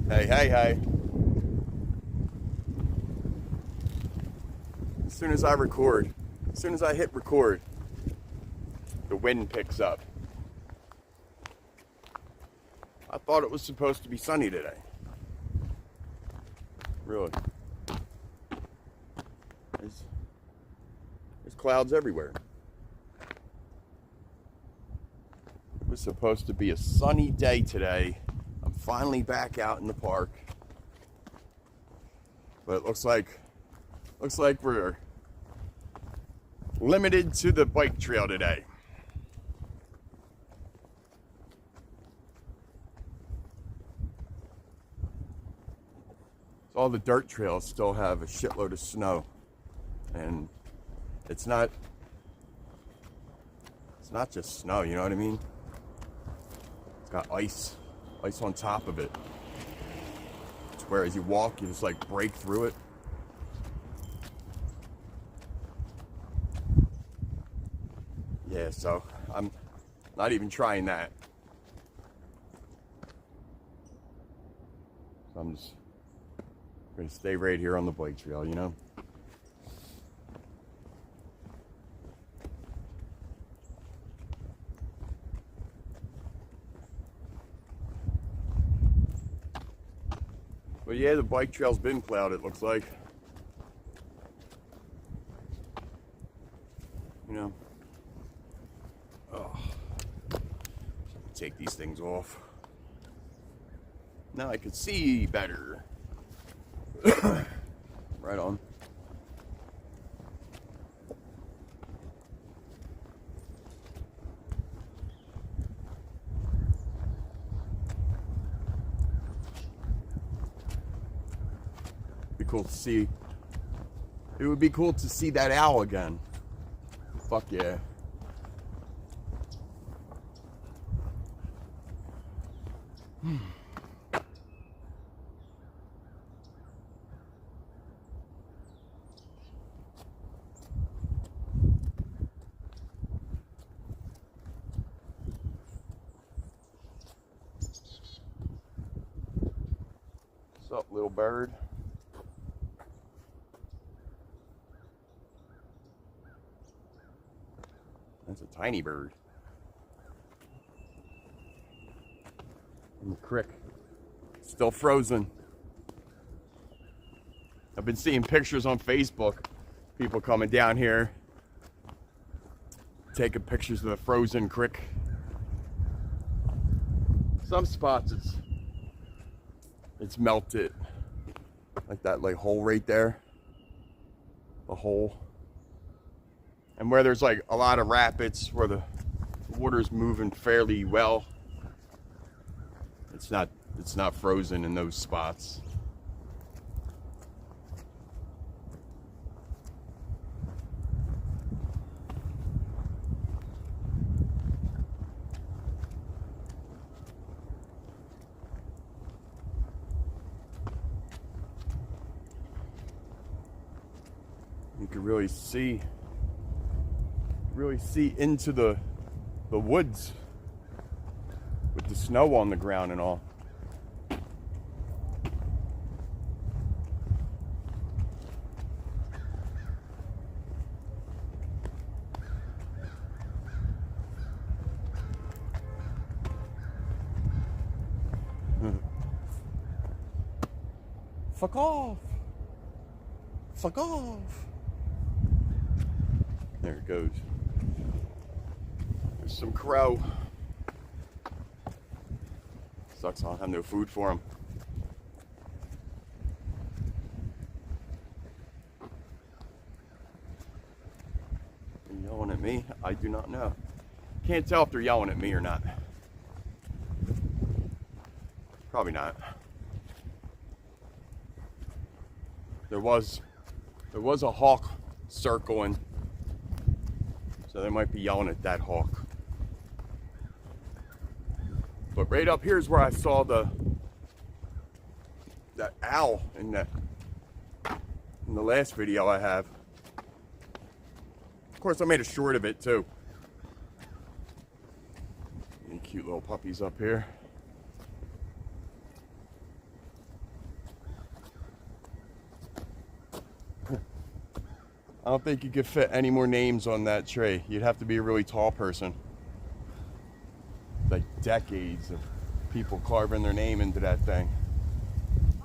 Hey, hey, hey. As soon as I hit record, the wind picks up. I thought it was supposed to be sunny today. Really. There's clouds everywhere. It was supposed to be a sunny day today. I'm finally back out in the park. But it looks like we're limited to the bike trail today. So all the dirt trails still have a shitload of snow. And it's not just snow, you know what I mean? It's got ice on top of it. It's where as you walk, you just like break through it. Yeah, so I'm not even trying that. So I'm just gonna stay right here on the bike trail, you know? But yeah, the bike trail's been plowed, it looks like. You know. Oh. Take these things off. Now I could see better. Right on. Be cool to see. It would be cool to see that owl again. Fuck yeah. What's up, little bird? That's a tiny bird. In the creek. Still frozen. I've been seeing pictures on Facebook. People coming down here, taking pictures of the frozen creek. Some spots it's melted. Like that hole right there. The hole. And where there's like a lot of rapids, where the water's moving fairly well, it's not frozen in those spots. You can really see into the woods with the snow on the ground and all. Fuck off! Fuck off! There it goes. There's some crow. Sucks, I'll have no food for him. They're yelling at me? I do not know. Can't tell if they're yelling at me or not. Probably not. There was a hawk circling, so they might be yelling at that hawk. But right up here is where I saw that owl in the last video I have. Of course, I made a short of it too. Any cute little puppies up here. I don't think you could fit any more names on that tree. You'd have to be a really tall person. Like decades of people carving their name into that thing.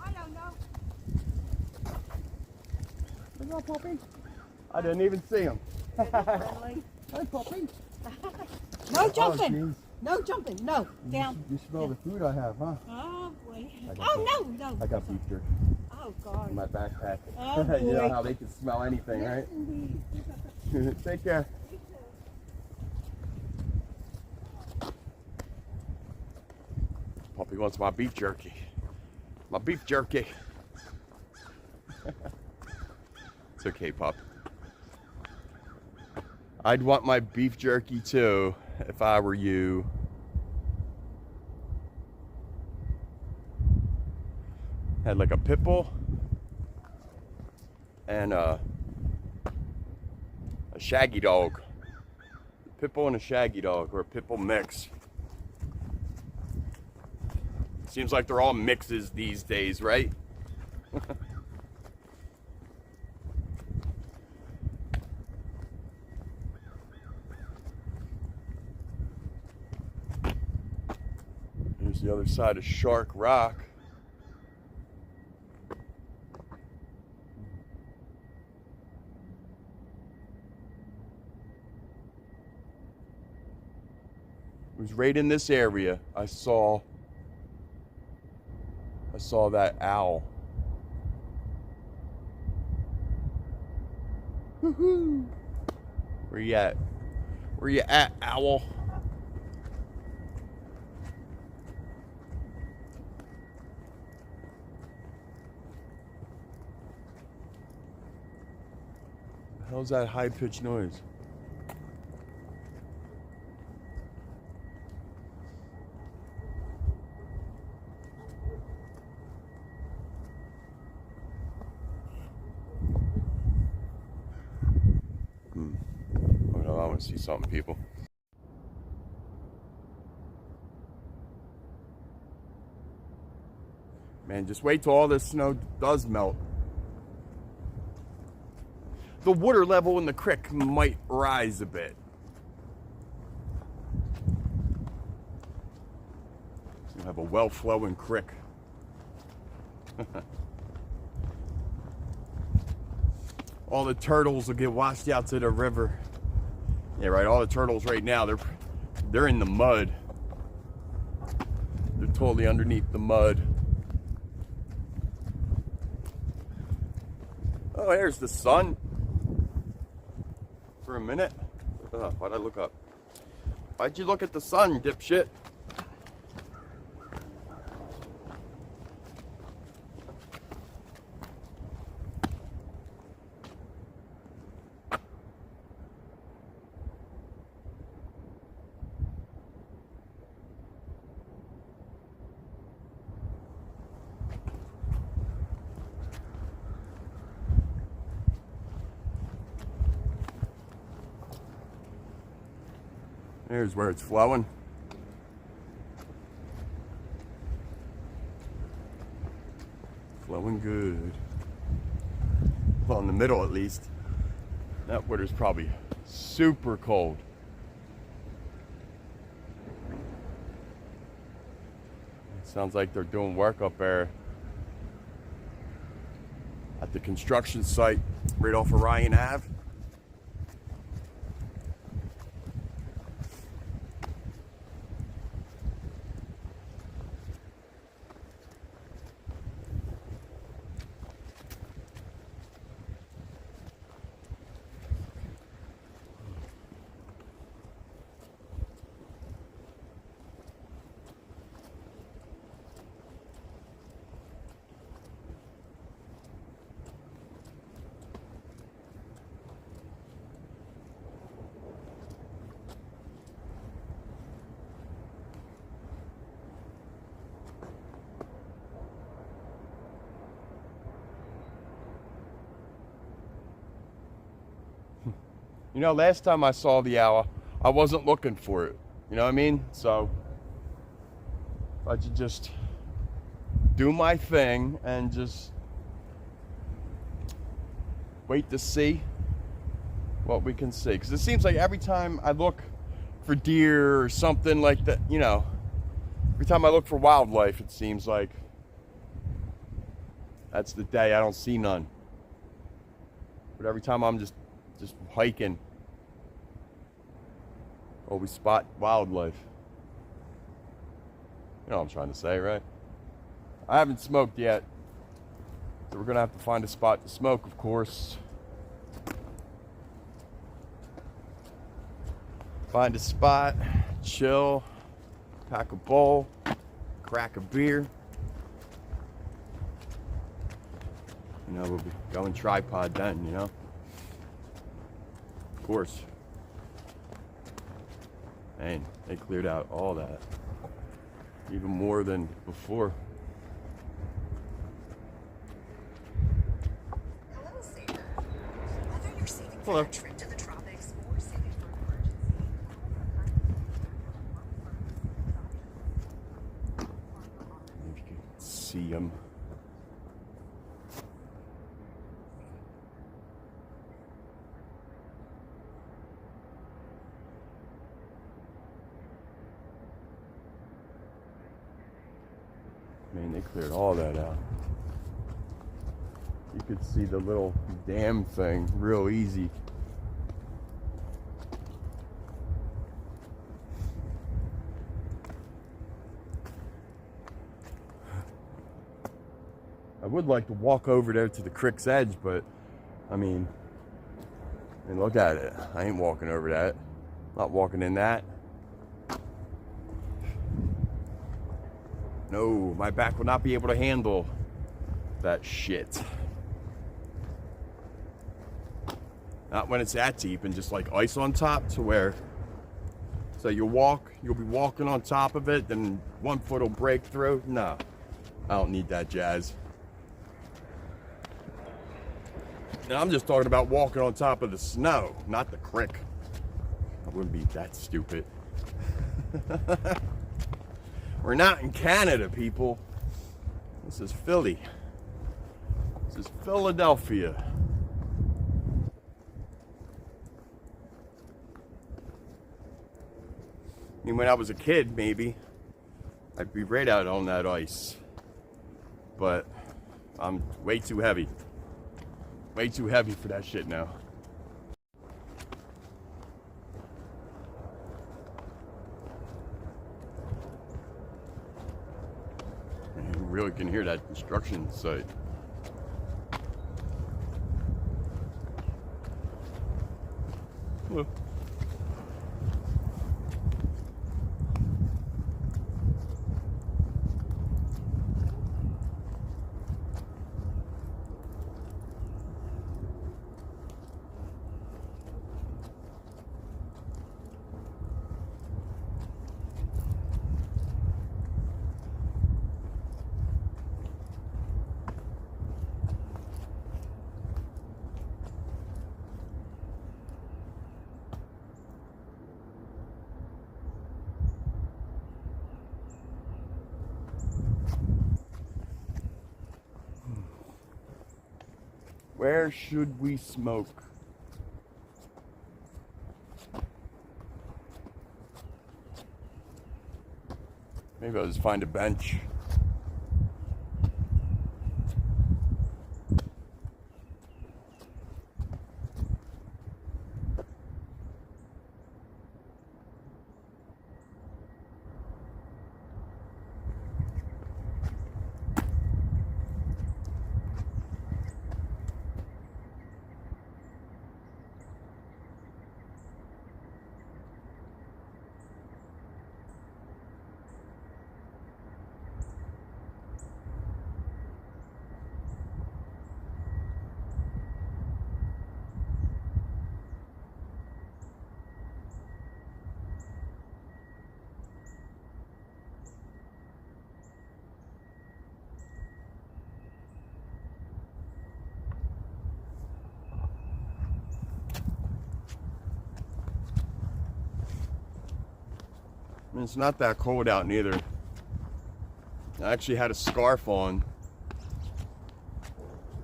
I don't know. What's up, Poppy? I didn't even see him. Friendly. Hi, Poppy. No Oh, jumping. jeez. No jumping. No. Down. You smell the food I have, huh? Oh boy. I got Oh no, no. I got beef jerky Oh God. in my backpack. Oh, You know boy. how they can smell anything, Yes, right? indeed. Take care. Poppy wants my beef jerky. My beef jerky. It's okay, Pop. I'd want my beef jerky too if I were you. Had like a pit bull and a shaggy dog. Pit bull and a shaggy dog, or a pit bull mix. Seems like they're all mixes these days, right? Here's the other side of Shark Rock. It was right in this area I saw that owl. Woohoo! Where you at? Where you at, owl? The hell's that high-pitched noise? I want to see something, people. Man, just wait till all this snow does melt. The water level in the creek might rise a bit. You have a well-flowing creek. All the turtles will get washed out to the river. Yeah, right. All the turtles right now, they're in the mud. They're totally underneath the mud. Oh, there's the sun. For a minute. Why'd I look up? Why'd you look at the sun, dipshit? There's where it's flowing. Flowing good. Well, in the middle at least. That water's probably super cold. Sounds like they're doing work up there at the construction site right off of Ryan Ave. You know, last time I saw the owl, I wasn't looking for it. You know what I mean? So I should just do my thing and just wait to see. what we can see. Because it seems like every time I look for deer or something like that, you know, every time I look for wildlife, it seems like that's the day I don't see none. But every time I'm just hiking, always spot wildlife. You know what I'm trying to say, right? I haven't smoked yet, so we're gonna have to find a spot to smoke, of course. Find a spot, chill, pack a bowl, crack a beer. You know, we'll be going tripod then, you know? Of course. Man, they cleared out all that. Even more than before. A little safer. Whether you're saving for Hello. a trip to the tropics or saving for an emergency. If you can see them. Man, they cleared all that out. You could see the little dam thing real easy. I would like to walk over there to the creek's edge, but I mean, look at it. I ain't walking over that. Not walking in that. No, my back will not be able to handle that shit. Not when it's that deep and just like ice on top to where, so you'll be walking on top of it, then one foot will break through. No, I don't need that jazz. Now I'm just talking about walking on top of the snow, not the creek. I wouldn't be that stupid. We're not in Canada, people. This is Philly. This is Philadelphia. I mean, when I was a kid, maybe I'd be right out on that ice. But I'm way too heavy. Way too heavy for that shit now. You really can hear that construction site. Hello. Where should we smoke? Maybe I'll just find a bench. I mean, it's not that cold out neither. I actually had a scarf on.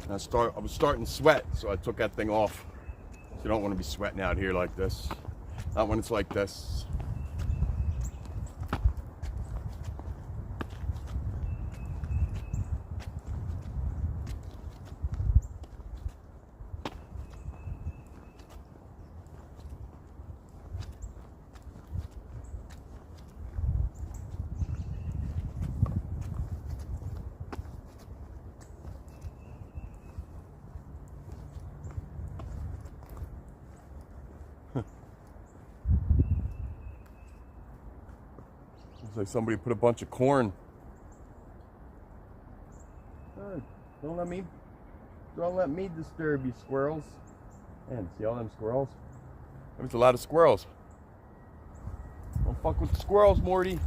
And I was starting to sweat, so I took that thing off. So you don't want to be sweating out here like this. Not when it's like this. Looks like somebody put a bunch of corn. Don't let me disturb you, squirrels. Man, see all them squirrels? There's a lot of squirrels. Don't fuck with the squirrels, Morty.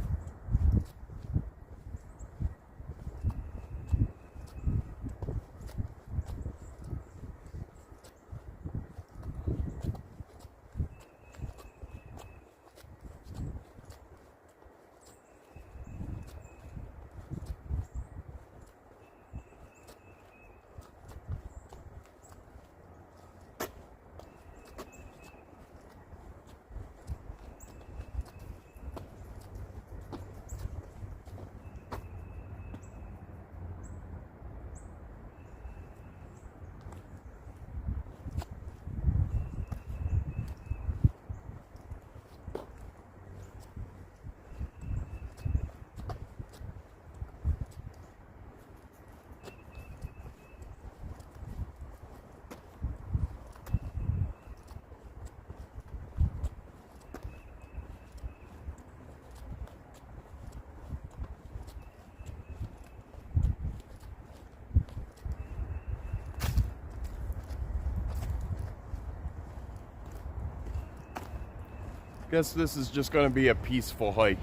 Guess this is just going to be a peaceful hike.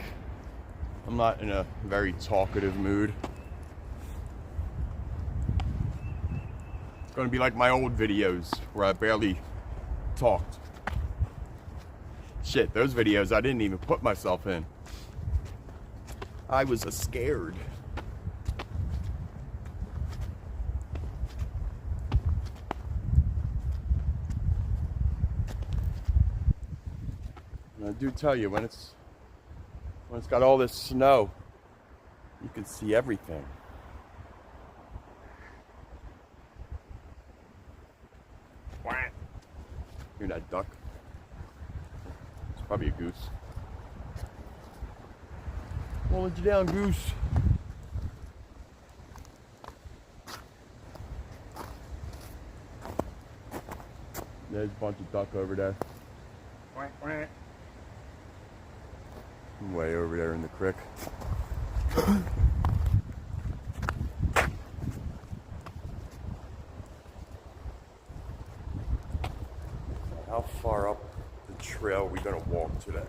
I'm not in a very talkative mood. It's going to be like my old videos where I barely talked. Shit, those videos I didn't even put myself in. I was scared. And I do tell you, when it's got all this snow, you can see everything. Quack. Hear that duck? It's probably a goose. Won't let you down, goose. There's a bunch of duck over there. Quack, quack. Way over there in the creek. How far up the trail are we gonna walk today?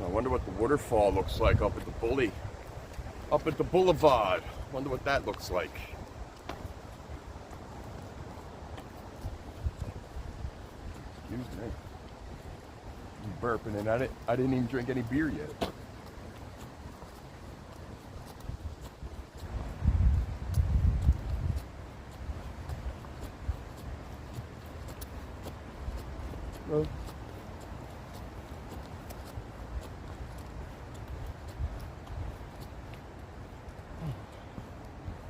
I wonder what the waterfall looks like up at the Bully. Up at the boulevard. Wonder what that looks like. Excuse me. I'm burping and I didn't even drink any beer yet. Hello.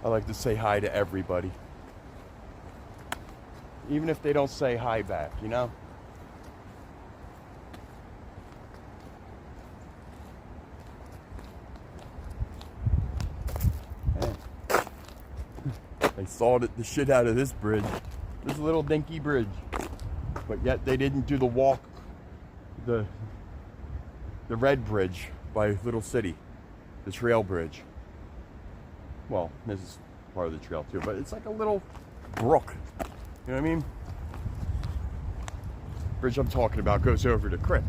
I like to say hi to everybody. Even if they don't say hi back, you know? Man. They sawed the shit out of this bridge. This little dinky bridge. But yet they didn't do the walk, the red bridge by Little City. The trail bridge. Well, this is part of the trail too, but it's like a little brook. You know what I mean? Bridge I'm talking about goes over the creek.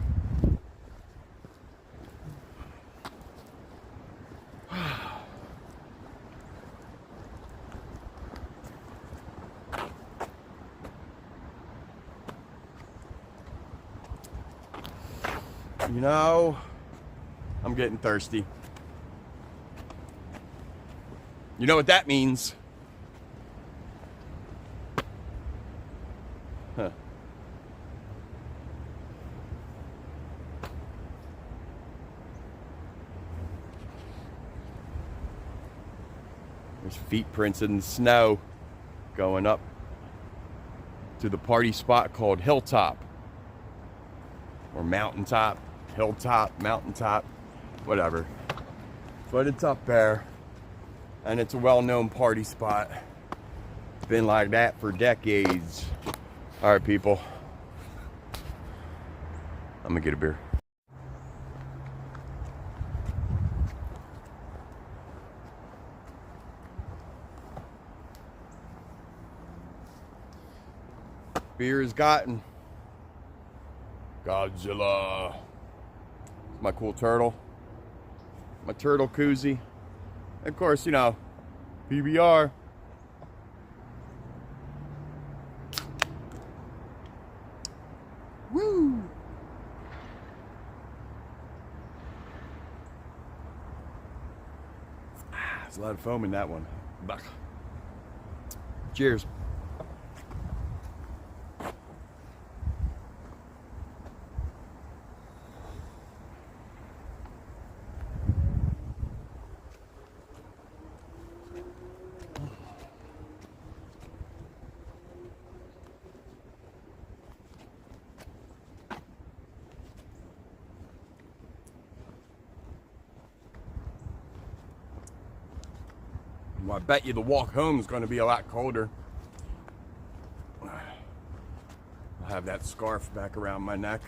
You know, I'm getting thirsty. You know what that means? Huh. There's feet prints in the snow going up to the party spot called Hilltop. Or Mountaintop, Hilltop, Mountaintop, whatever. But it's up there. And it's a well-known party spot. It's been like that for decades. All right, people. I'm gonna get a beer. Beer is gotten. Godzilla. My cool turtle. My turtle koozie. Of course, you know, PBR. Woo! There's a lot of foam in that one. Bah. Cheers. Well, I bet you the walk home is going to be a lot colder. I'll have that scarf back around my neck.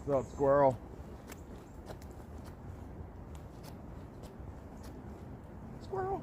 What's up, squirrel? Squirrel.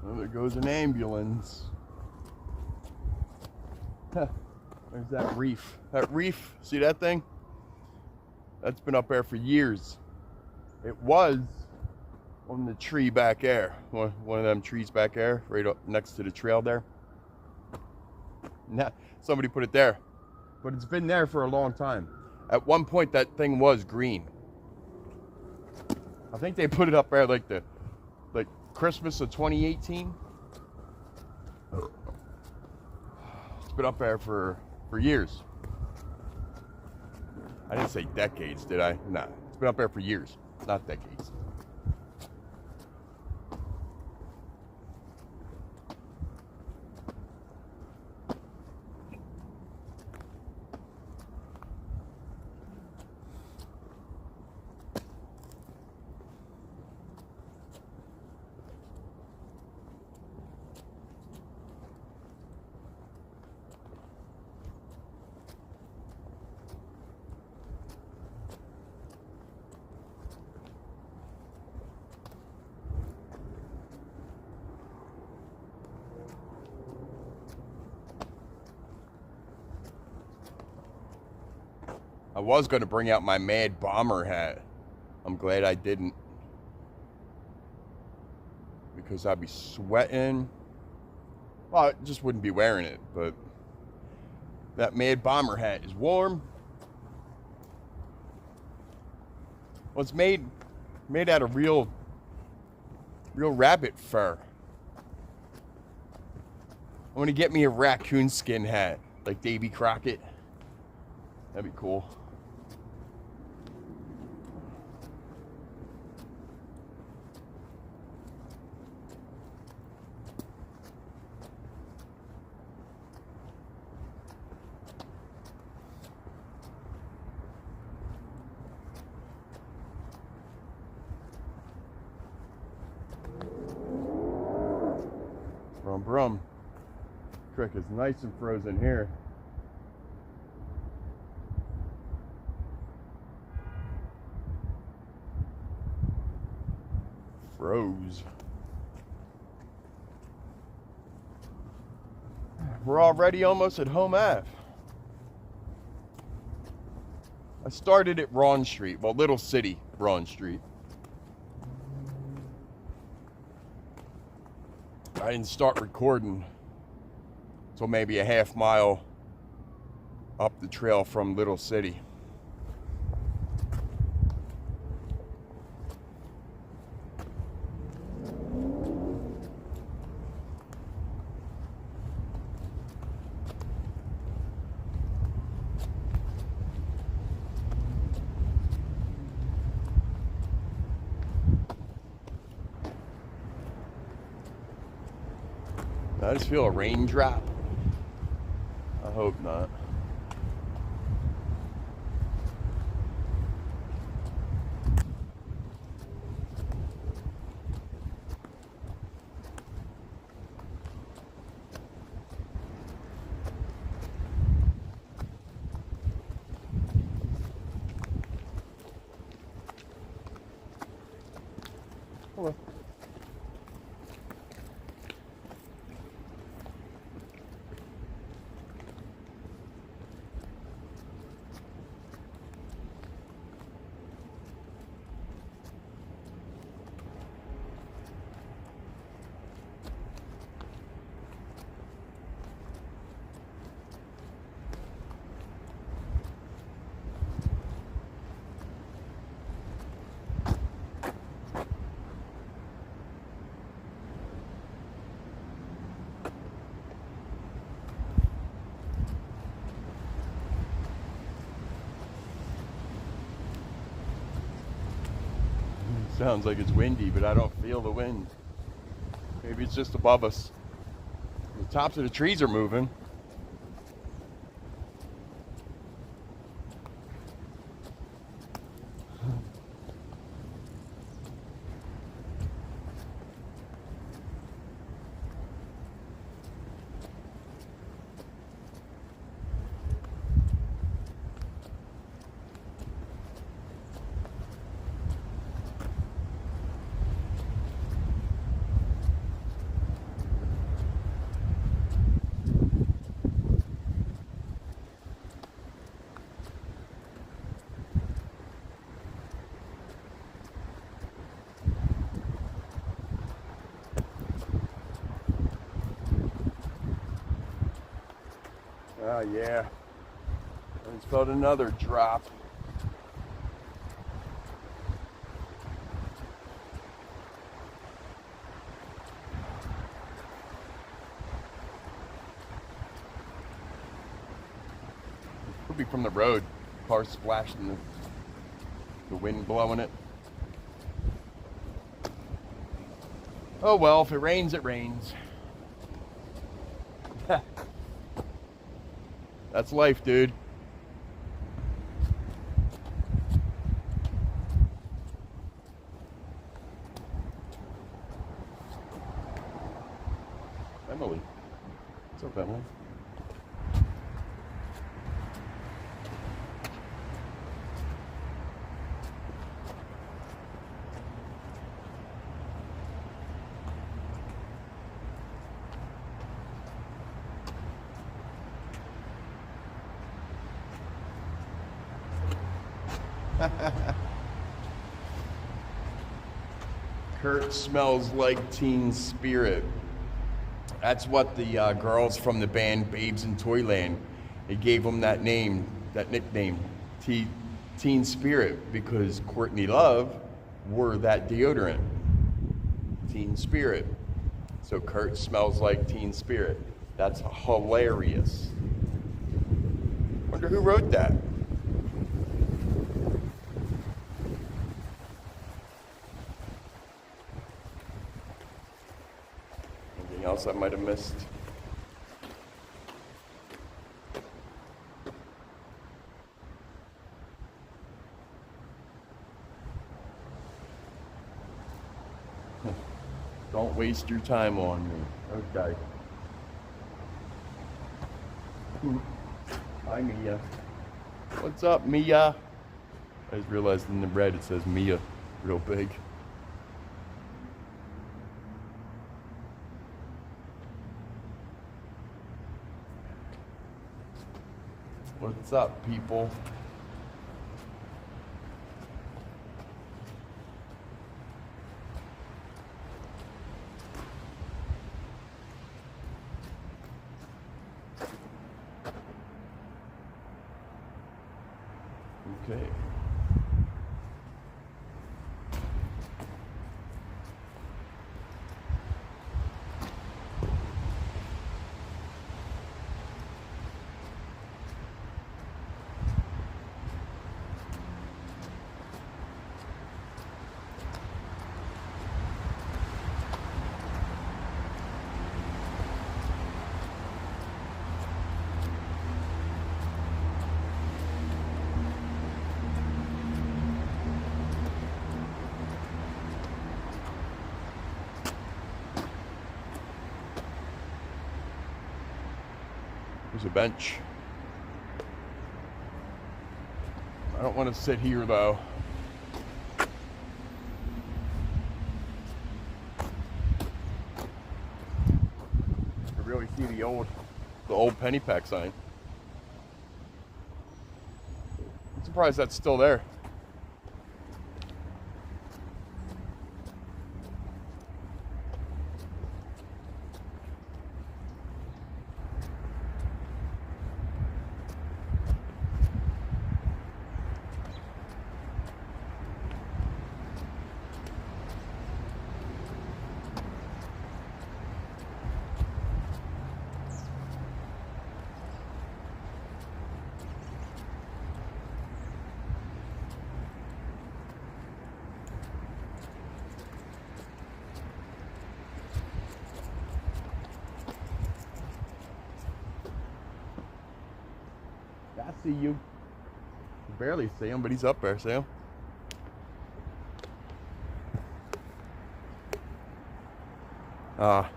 Well, there goes an ambulance. Huh. There's that reef. That reef, see that thing? That's been up there for years. It was on the tree back there. One of them trees back there, right up next to the trail there. Now, somebody put it there. But it's been there for a long time. At one point, that thing was green. I think they put it up there like Christmas of 2018. It's been up there for years. I didn't say decades, did I? Nah, it's been up there for years, not decades. I was going to bring out my Mad Bomber hat. I'm glad I didn't. Because I'd be sweating. Well, I just wouldn't be wearing it, but that Mad Bomber hat is warm. Well, it's made out of real rabbit fur. I want to get me a raccoon skin hat, like Davy Crockett. That'd be cool. Brum brum. Creek is nice and frozen here. Froze. We're already almost at Home Ave. I started at Ron Street, well, Little City, Ron Street. I didn't start recording until maybe a half mile up the trail from Little City. I just feel a raindrop. I hope not. Hello. Sounds like it's windy, but I don't feel the wind. Maybe it's just above us. The tops of the trees are moving. Oh yeah, I just felt another drop. Could be from the road. Car splashed in the wind blowing it. Oh well, if it rains, it rains. That's life, dude. Emily. What's up, Emily? Kurt smells like Teen Spirit. That's what the girls from the band Babes in Toyland, they gave him that name, that nickname, Teen Spirit, because Courtney Love wore that deodorant, Teen Spirit. So Kurt smells like Teen Spirit. That's hilarious. Wonder who wrote that. Anything else I might have missed? Don't waste your time on me. Okay. Hi, Mia. What's up, Mia? I just realized in the red it says Mia real big. What's up, people? Okay. There's a bench. I don't want to sit here though. I really see the old Pennypack sign. I'm surprised that's still there. I see you. You barely see him, but he's up there, see him?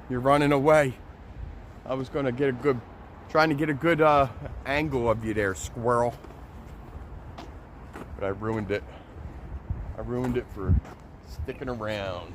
You're running away. I was gonna get a good, trying to get a good angle of you there, squirrel. But I ruined it. I ruined it for sticking around.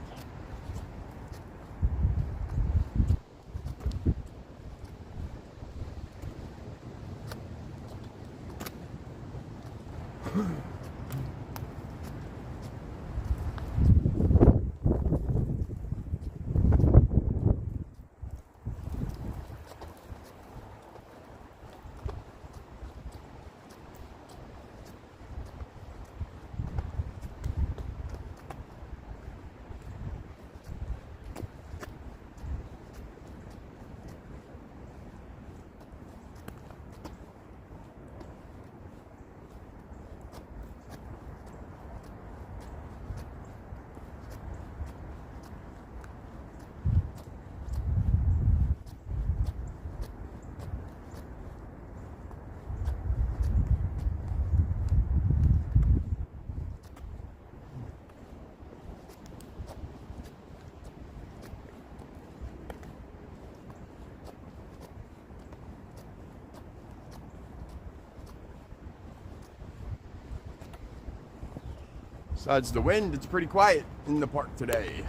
Besides the wind, it's pretty quiet in the park today.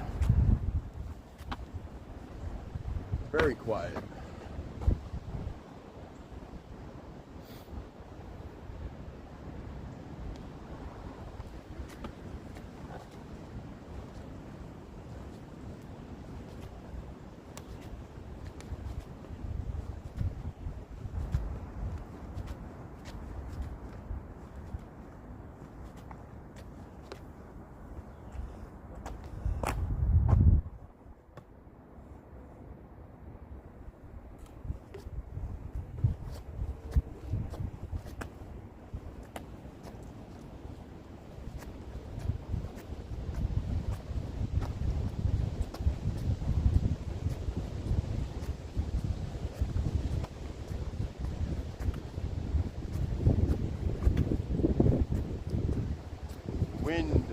Very quiet. Wind.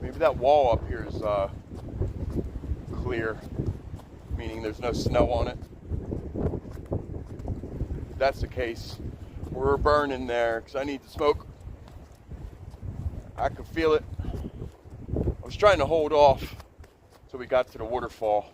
Maybe that wall up here is clear, meaning there's no snow on it. If that's the case, we're burning there because I need to smoke. I could feel it. I was trying to hold off till we got to the waterfall.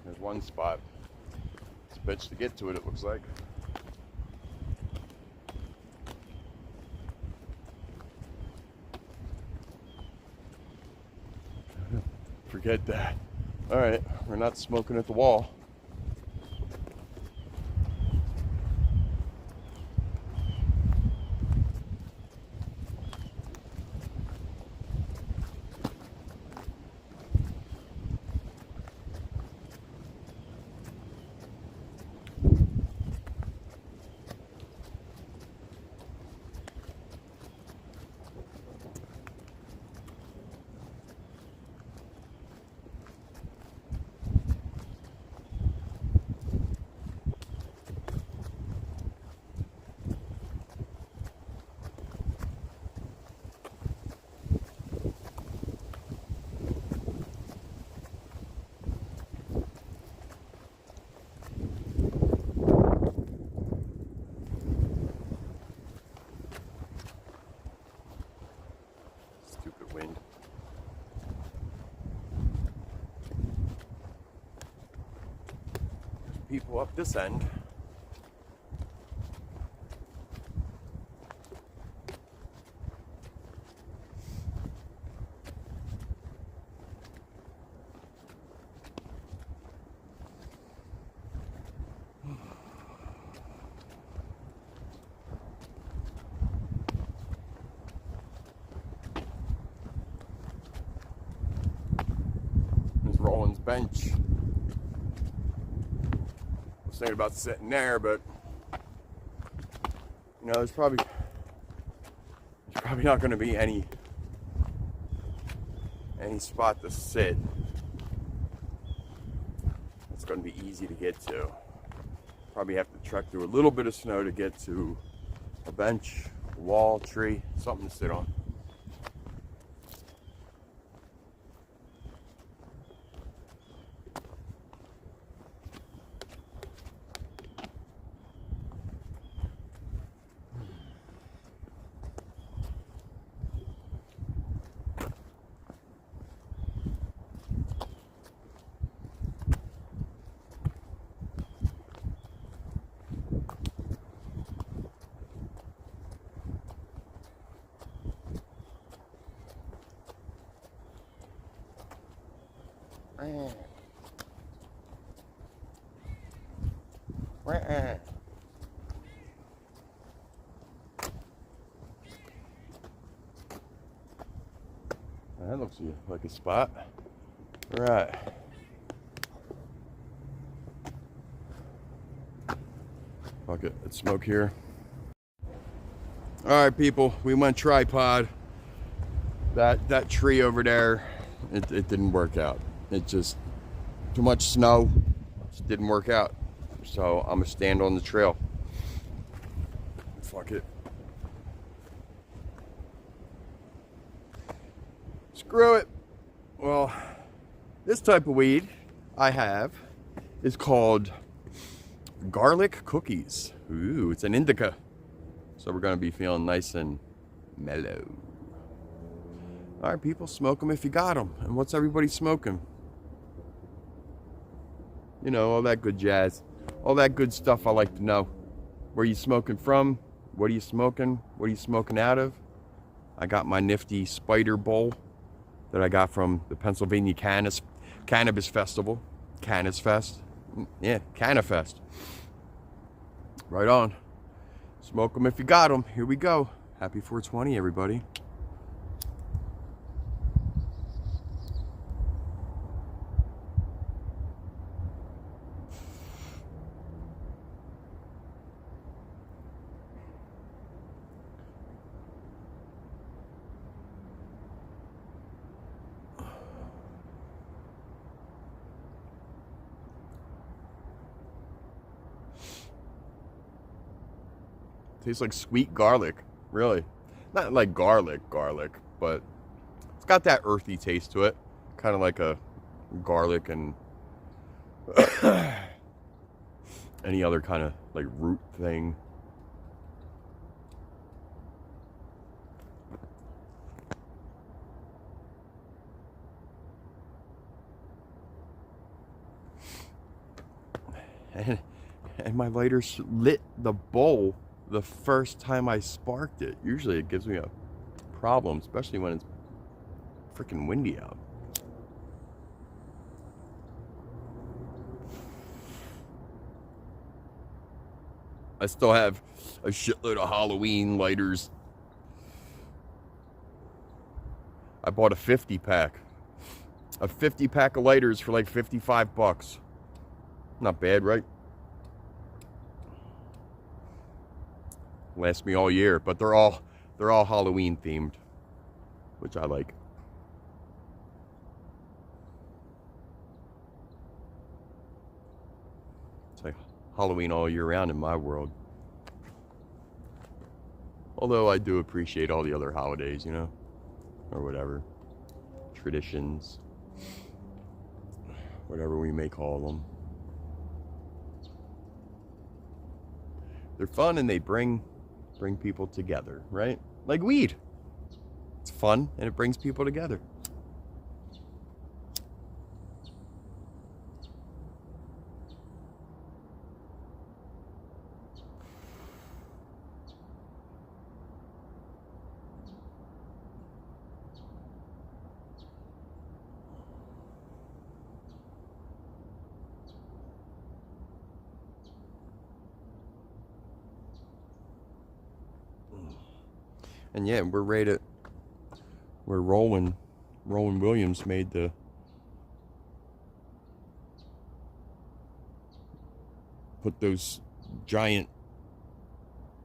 There's one spot. It's a bitch to get to it, it looks like. Forget that. Alright, we're not smoking at the wall. Stupid wind. People up this end. There's Roland's bench. I was thinking about sitting there, but you know, there's probably not going to be any spot to sit. It's going to be easy to get to. Probably have to trek through a little bit of snow to get to a bench, a wall, tree, something to sit on. That looks like a spot. All right. Fuck it, let's smoke here. All right, people, we went tripod. That tree over there, it didn't work out. It just, too much snow, just didn't work out. So I'm gonna stand on the trail. Fuck it. Screw it. Well, this type of weed I have is called garlic cookies. Ooh, it's an indica. So we're gonna be feeling nice and mellow. All right, people, smoke them if you got them. And what's everybody smoking? You know, all that good jazz. All that good stuff I like to know. Where you smoking from? What are you smoking? What are you smoking out of? I got my nifty spider bowl that I got from the Pennsylvania Cannabis Festival. Canis Fest. Yeah, Canifest. Right on. Smoke them if you got them. Here we go. Happy 420, everybody. Tastes like sweet garlic, really. Not like garlic, but it's got that earthy taste to it. Kind of like a garlic and any other kind of like root thing. And my lighter lit the bowl the first time I sparked it. Usually it gives me a problem, especially when it's freaking windy out. I still have a shitload of Halloween lighters. I bought a 50 pack. A 50 pack of lighters for like $55. Not bad, right? Last me all year, but they're all Halloween themed, which I like. It's like Halloween all year round in my world. Although I do appreciate all the other holidays, you know, or whatever, traditions, whatever we may call them. They're fun and they bring people together, right? Like weed. It's fun and it brings people together. And yeah, we're Roland Williams made the put those giant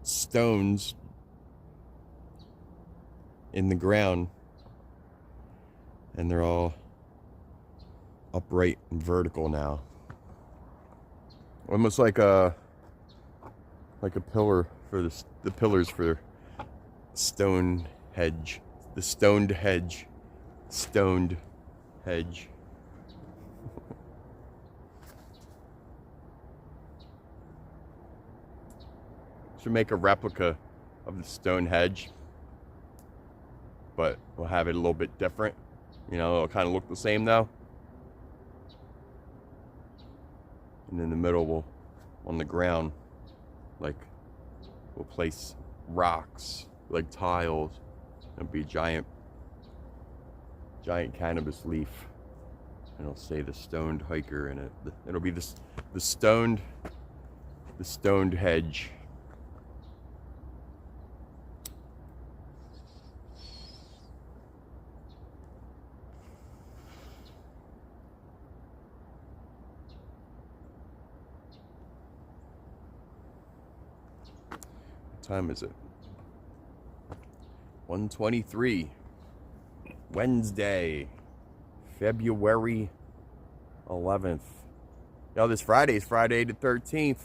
stones in the ground, and they're all upright and vertical now. Almost like a pillar for the pillars for Stoned hedge. Should make a replica of the stone hedge, but we'll have it a little bit different. You know, it'll kind of look the same though. And in the middle, on the ground, like, we'll place rocks, like tiles. It'll be giant cannabis leaf It'll say the stoned hiker in it. It'll be the stoned hedge. What time is it? 1:23. Wednesday, February 11th. Yo, this Friday is Friday the 13th.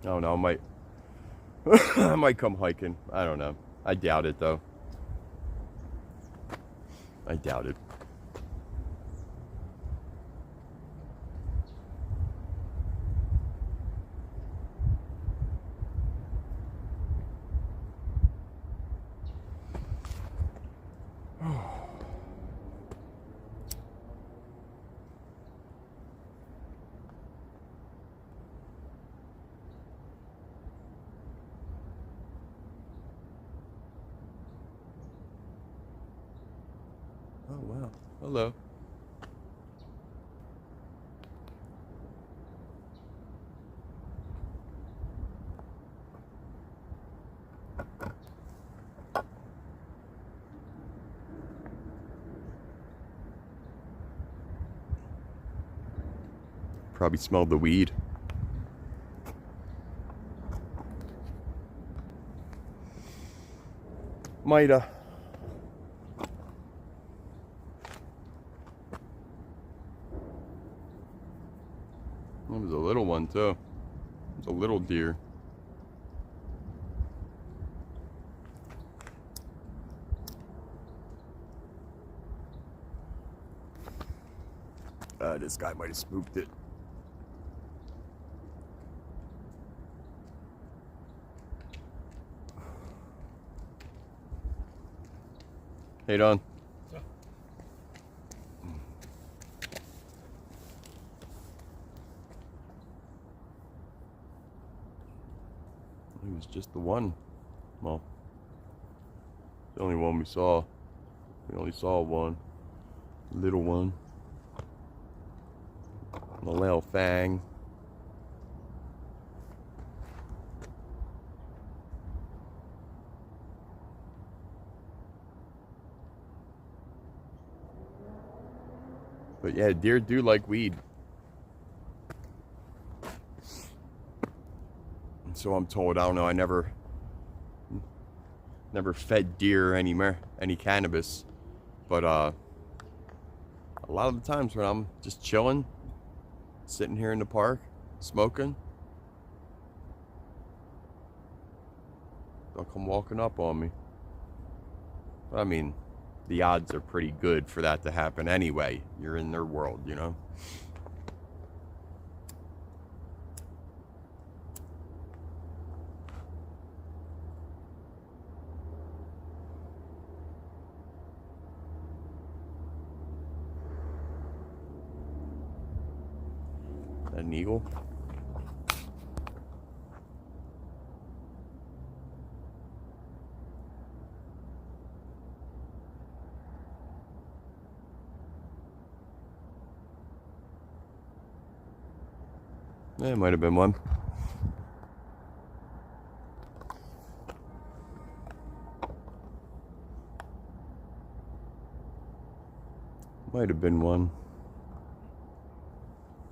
I don't know, I might I might come hiking. I don't know. I doubt it though. I doubt it. Oh wow. Hello. Probably smelled the weed. Might've. It was a little one too. It was a little deer. This guy might have spooked it. Hey, Don. It was just the one. Well, the only one we saw. We only saw one. Little one. A little fang. But yeah, deer do like weed. So I'm told. I don't know. I never fed deer any cannabis, but a lot of the times when I'm just chilling, sitting here in the park, smoking, they'll come walking up on me. But I mean, the odds are pretty good for that to happen anyway. You're in their world, you know? An eagle? Yeah, it might have been one. Might have been one.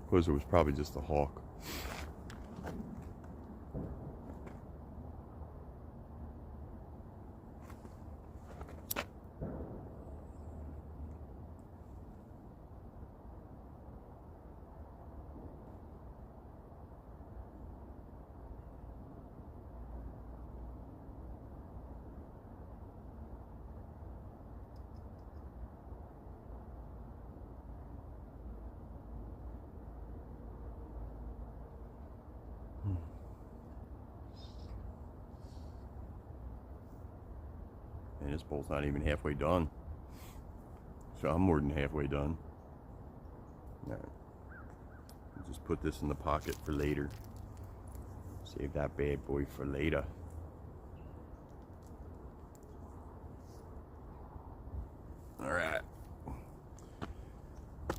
Suppose it was probably just a hawk. And this bowl's not even halfway done. So I'm more than halfway done. Alright. Just put this in the pocket for later. Save that bad boy for later.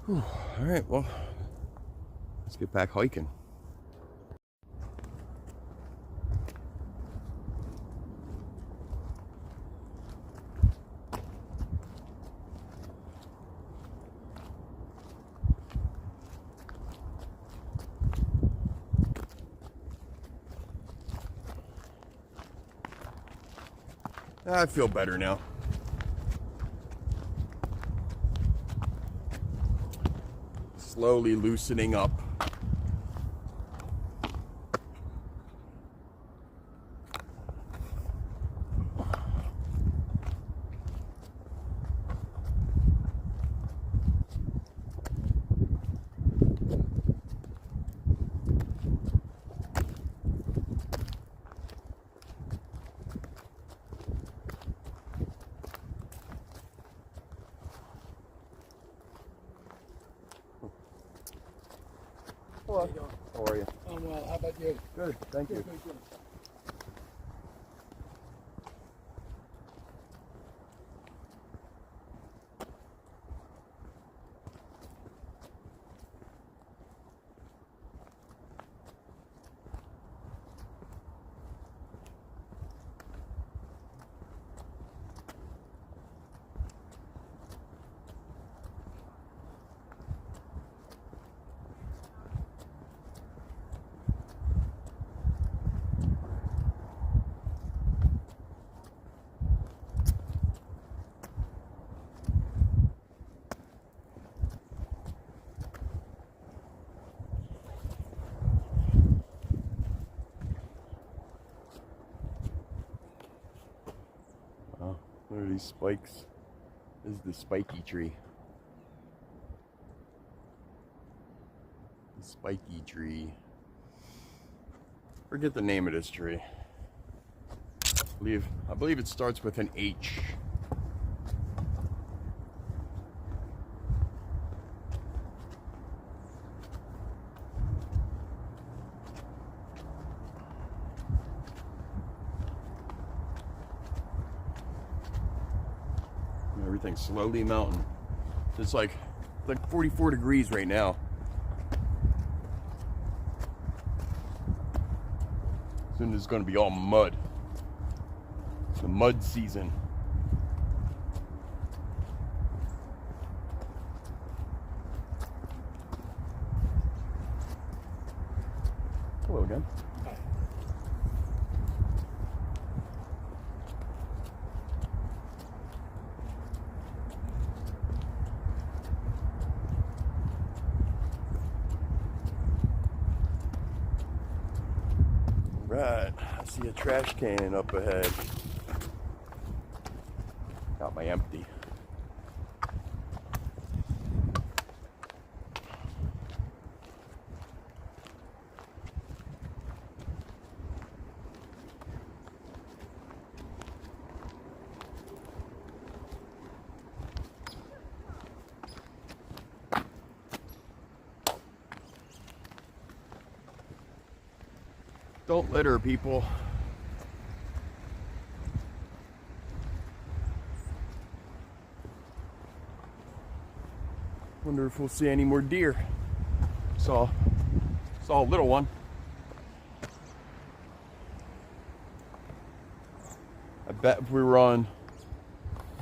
Whew. All right, well, let's get back hiking. I feel better now. Slowly loosening up. Hello. How are you? I'm well. How about you? Good, thank you. Good. Oh, what are these spikes? This is the spiky tree. The spiky tree. Forget the name of this tree. I believe it starts with an H. Everything's slowly melting. It's like 44 degrees right now. Soon it's going to be all mud. It's the mud season. Hello again. Right, I see a trash can up ahead. Got my empty. Don't litter, people. Wonder if we'll see any more deer. Saw a little one. I bet if we were on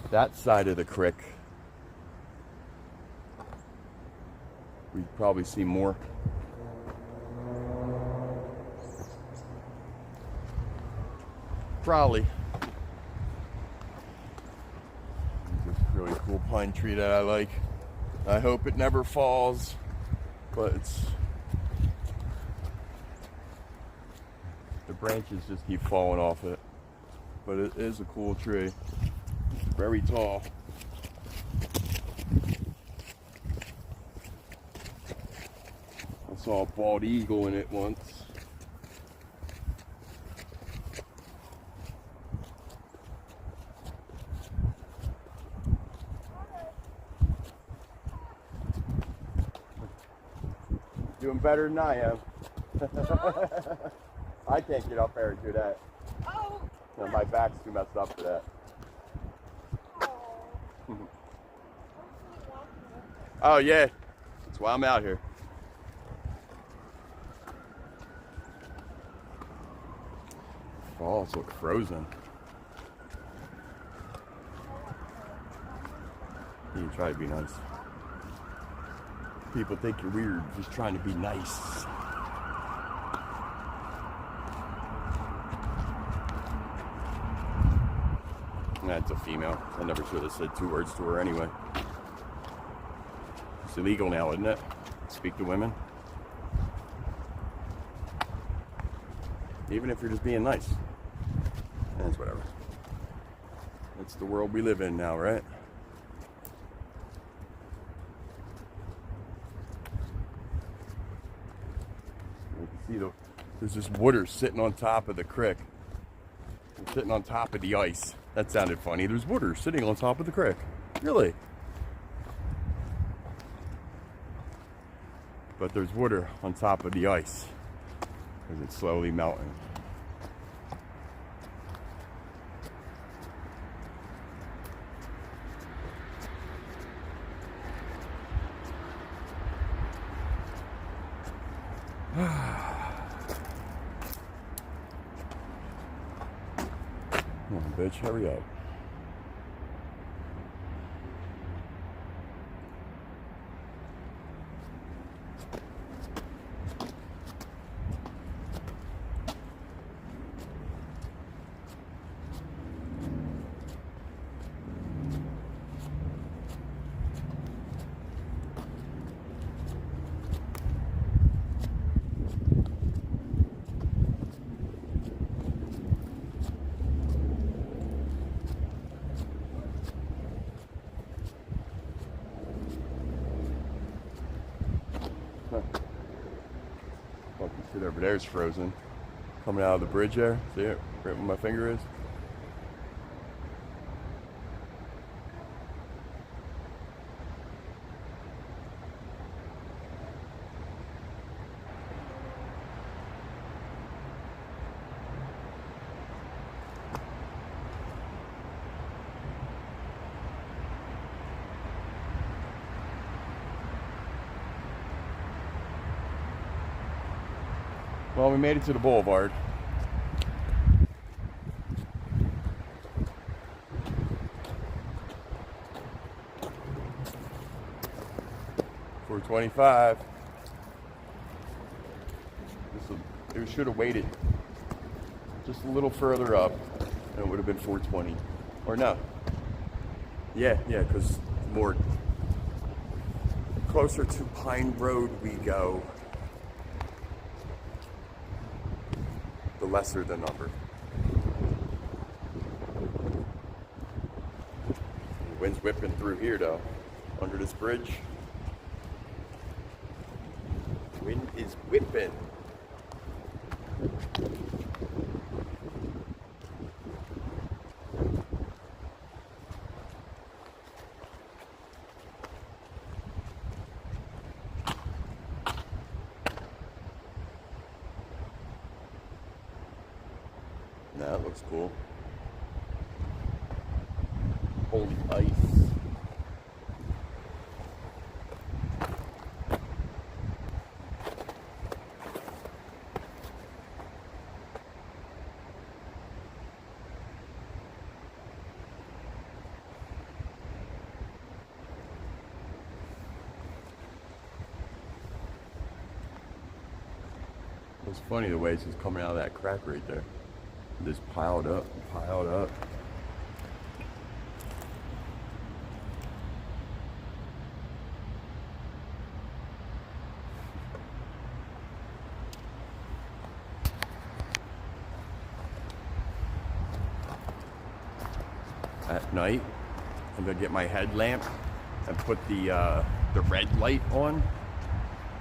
that side of the creek, we'd probably see more. Probably. There's this really cool pine tree that I like. I hope it never falls, but the branches just keep falling off it. But it is a cool tree. Very tall. I saw a bald eagle in it once. Doing better than I am. I can't get up there and do that. Oh. No, my back's too messed up for that. Oh. Oh yeah, why I'm out here. Falls look frozen. You try to be nice. People think you're weird, just trying to be nice. That's a female. I never should have said 2 words to her anyway. It's illegal now, isn't it? Speak to women. Even if you're just being nice. That's whatever. It's the world we live in now, right? You can see there's this water sitting on top of the creek. It's sitting on top of the ice. That sounded funny. There's water sitting on top of the creek. Really? But there's water on top of the ice because it's slowly melting. Come on, bitch, hurry up. Fucking shit over there is frozen. Coming out of the bridge there. See it? Right where my finger is. Well, we made it to the boulevard. $4.25. It should have waited just a little further up, and it would have been $4.20. Or no? Yeah, because more closer to Pine Road we go, the lesser the number. The wind's whipping through here though, under this bridge. Wind is whipping. That looks cool. Holy ice. It's funny the way it's just coming out of that crack right there. Just piled up and piled up. At night, I'm gonna get my headlamp and put the red light on,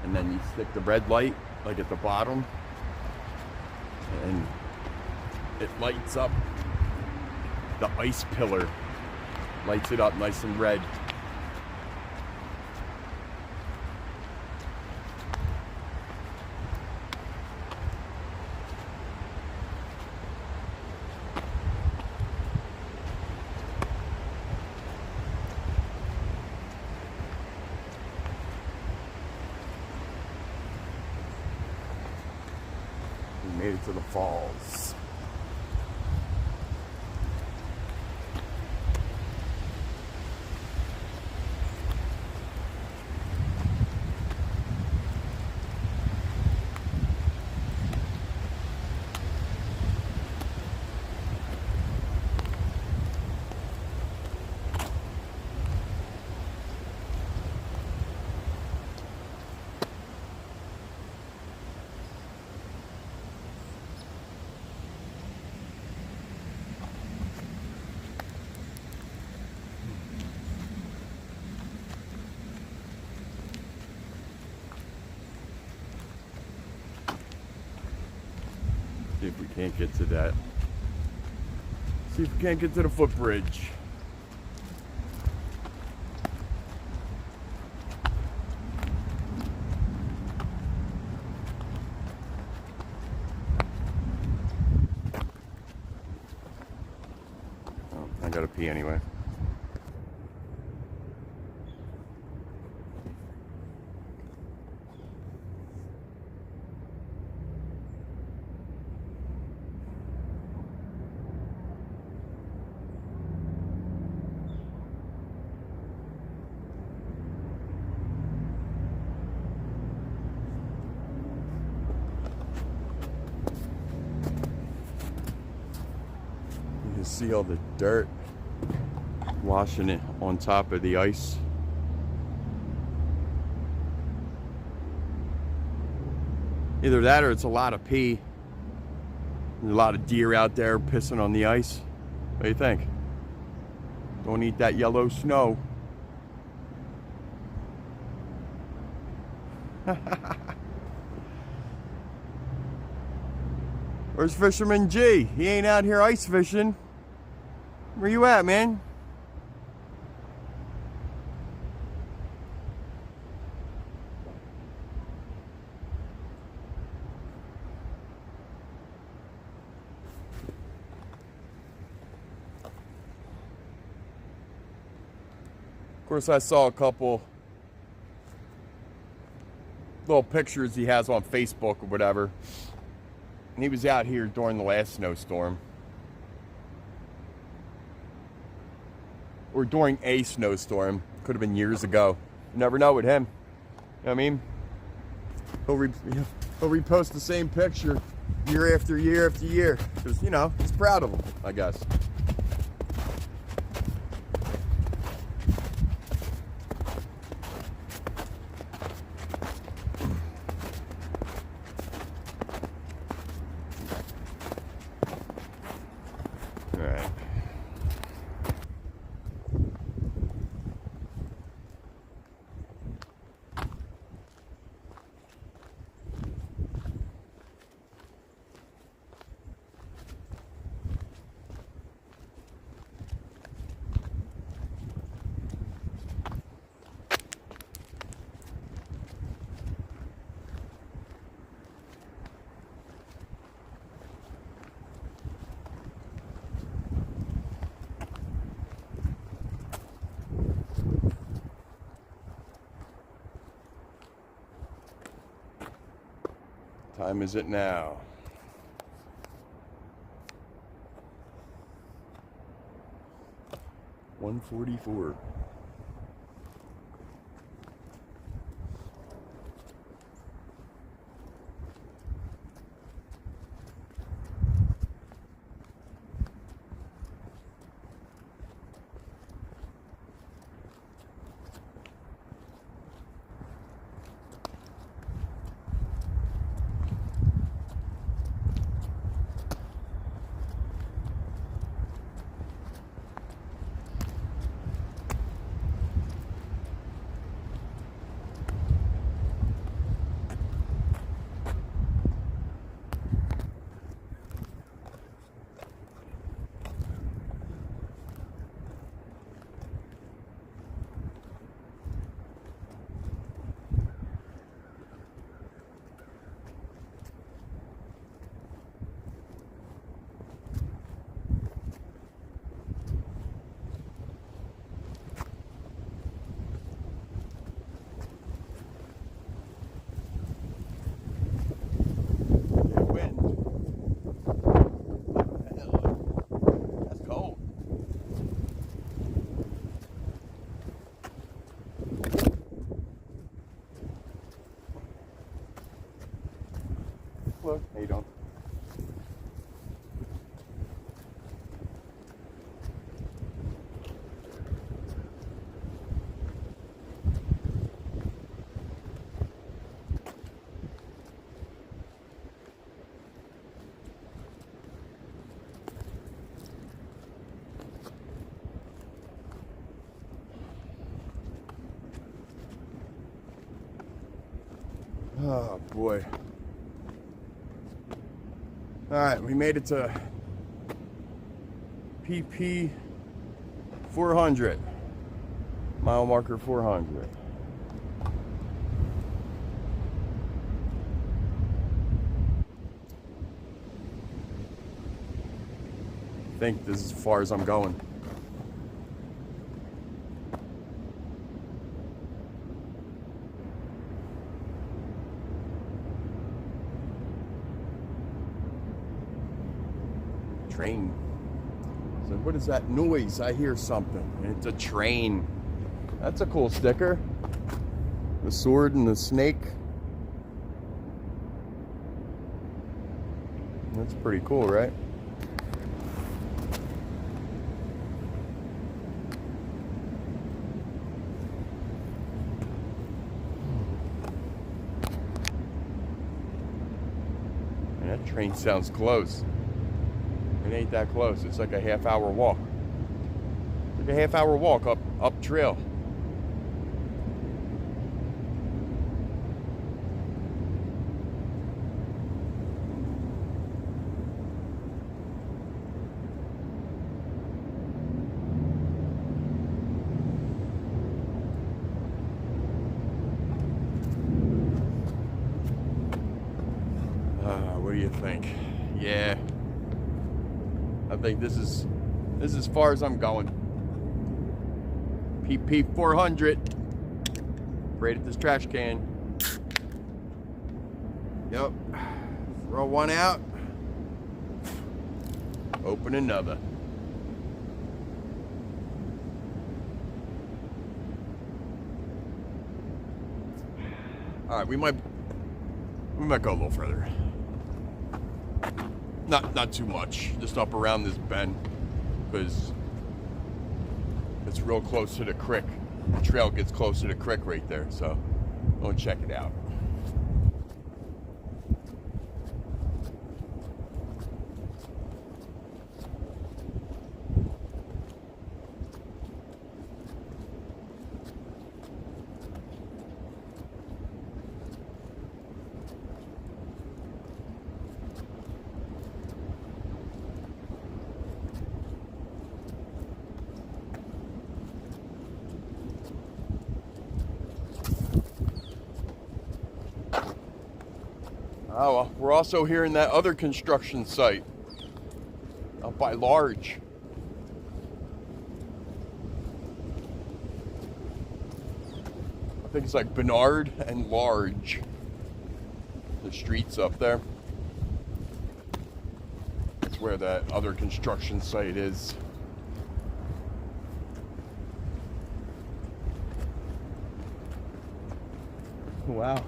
and then you stick the red light like at the bottom, and it lights up the ice pillar, lights it up nice and red. We made it to the falls. See if we can't get to that. See if we can't get to the footbridge. Oh, I gotta pee anyway. You can see all the dirt washing it on top of the ice. Either that or it's a lot of pee. There's a lot of deer out there pissing on the ice. What do you think? Don't eat that yellow snow. Where's Fisherman G? He ain't out here ice fishing. Where you at, man? Of course, I saw a couple little pictures he has on Facebook or whatever. And he was out here during the last snowstorm. Or during a snowstorm. Could have been years ago. You never know with him. You know what I mean? He'll repost the same picture year after year after year. Because, you know, he's proud of them, I guess. Alright. Time is it now? $1:44. boy. All right, we made it to PP 400. Mile marker 400. I think this is as far as I'm going. Train. So what is that noise? I hear something. It's a train. That's a cool sticker. The sword and the snake. That's pretty cool, right? And that train sounds close. It ain't that close. It's like a half-hour walk. Like a half-hour walk up trail. What do you think? Yeah. I think this is as far as I'm going. PP 400. Right at this trash can. Yep. Throw one out. Open another. All right, we might go a little further. Not too much, just up around this bend, because it's real close to the creek. The trail gets close to the creek right there, so go check it out. Oh, well, we're also here in that other construction site up by Large. I think it's like Bernard and Large. The streets up there. That's where that other construction site is. Wow.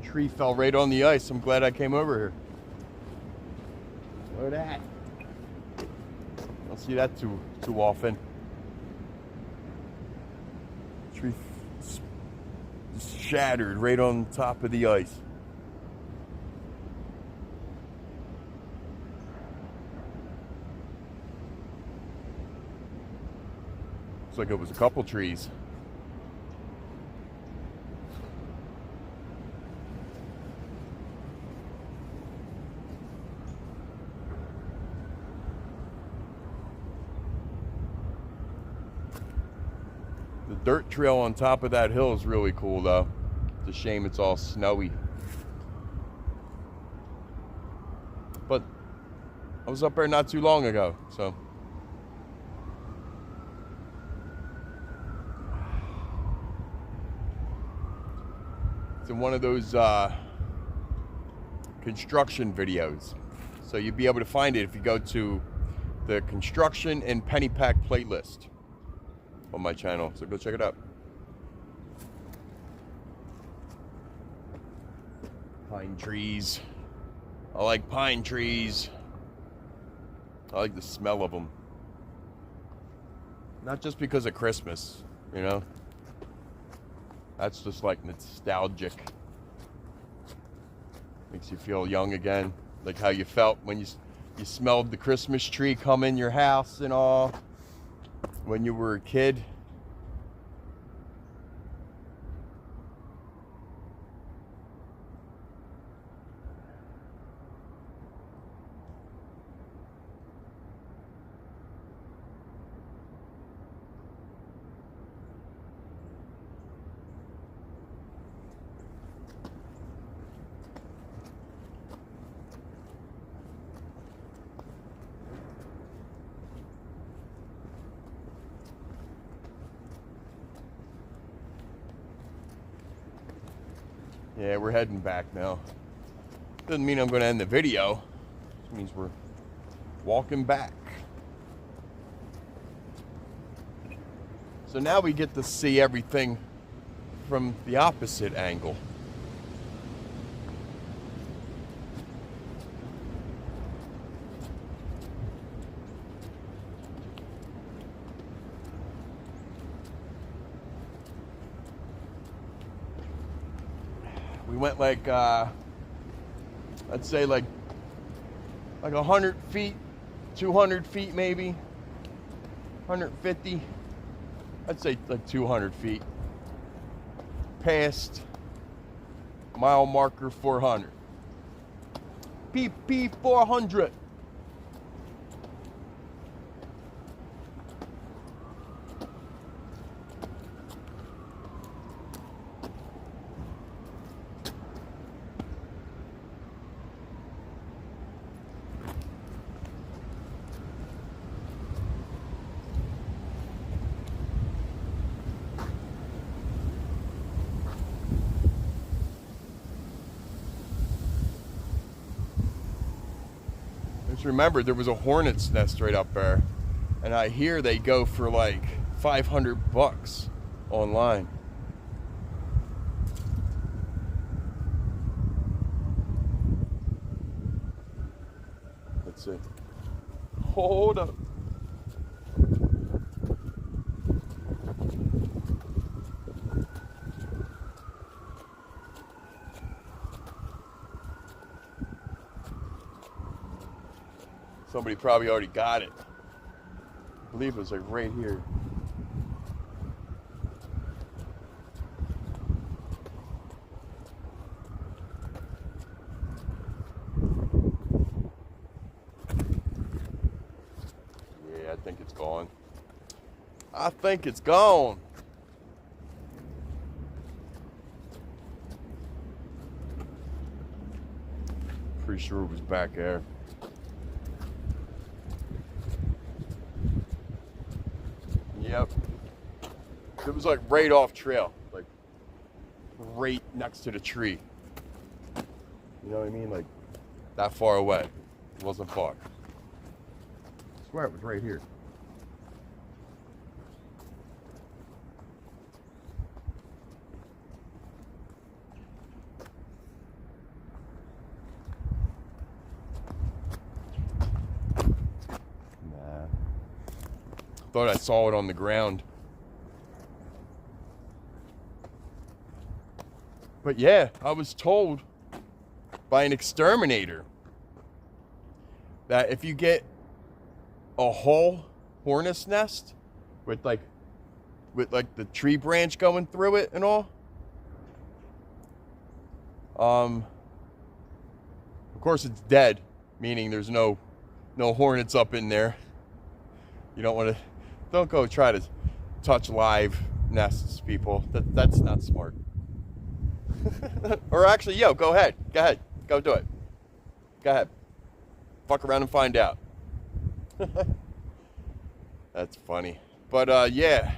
Tree fell right on the ice. I'm glad I came over here. Look at that. Don't see that too often. Tree shattered right on top of the ice. Looks like it was a couple trees. The dirt trail on top of that hill is really cool, though. It's a shame it's all snowy. But I was up there not too long ago, so. It's in one of those construction videos. So you'll be able to find it if you go to the construction and Pennypack playlist on my channel, so go check it out. Pine trees. I like pine trees. I like the smell of them. Not just because of Christmas, you know? That's just like nostalgic. Makes you feel young again. Like how you felt when you smelled the Christmas tree come in your house and all. When you were a kid. Yeah, we're heading back now. Doesn't mean I'm going to end the video. It means we're walking back. So now we get to see everything from the opposite angle. We went like, I'd say like 100 feet, 200 feet maybe, 150. I'd say like 200 feet. Past mile marker 400. PP 400. Just remember, there was a hornet's nest right up there, and I hear they go for like $500 online. Let's see. Hold up. Somebody probably already got it. I believe it was like right here. Yeah, I think it's gone. I think it's gone. Pretty sure it was back there. Yep. It was like right off trail, like right next to the tree. You know what I mean? Like that far away. It wasn't far. I swear it was right here. Thought I saw it on the ground. But yeah, I was told by an exterminator that if you get a whole hornet's nest with like the tree branch going through it and all, of course it's dead, meaning there's no hornets up in there. You don't go try to touch live nests, people. That's not smart. Or actually, go ahead. Go do it. Go ahead. Fuck around and find out. That's funny. But yeah.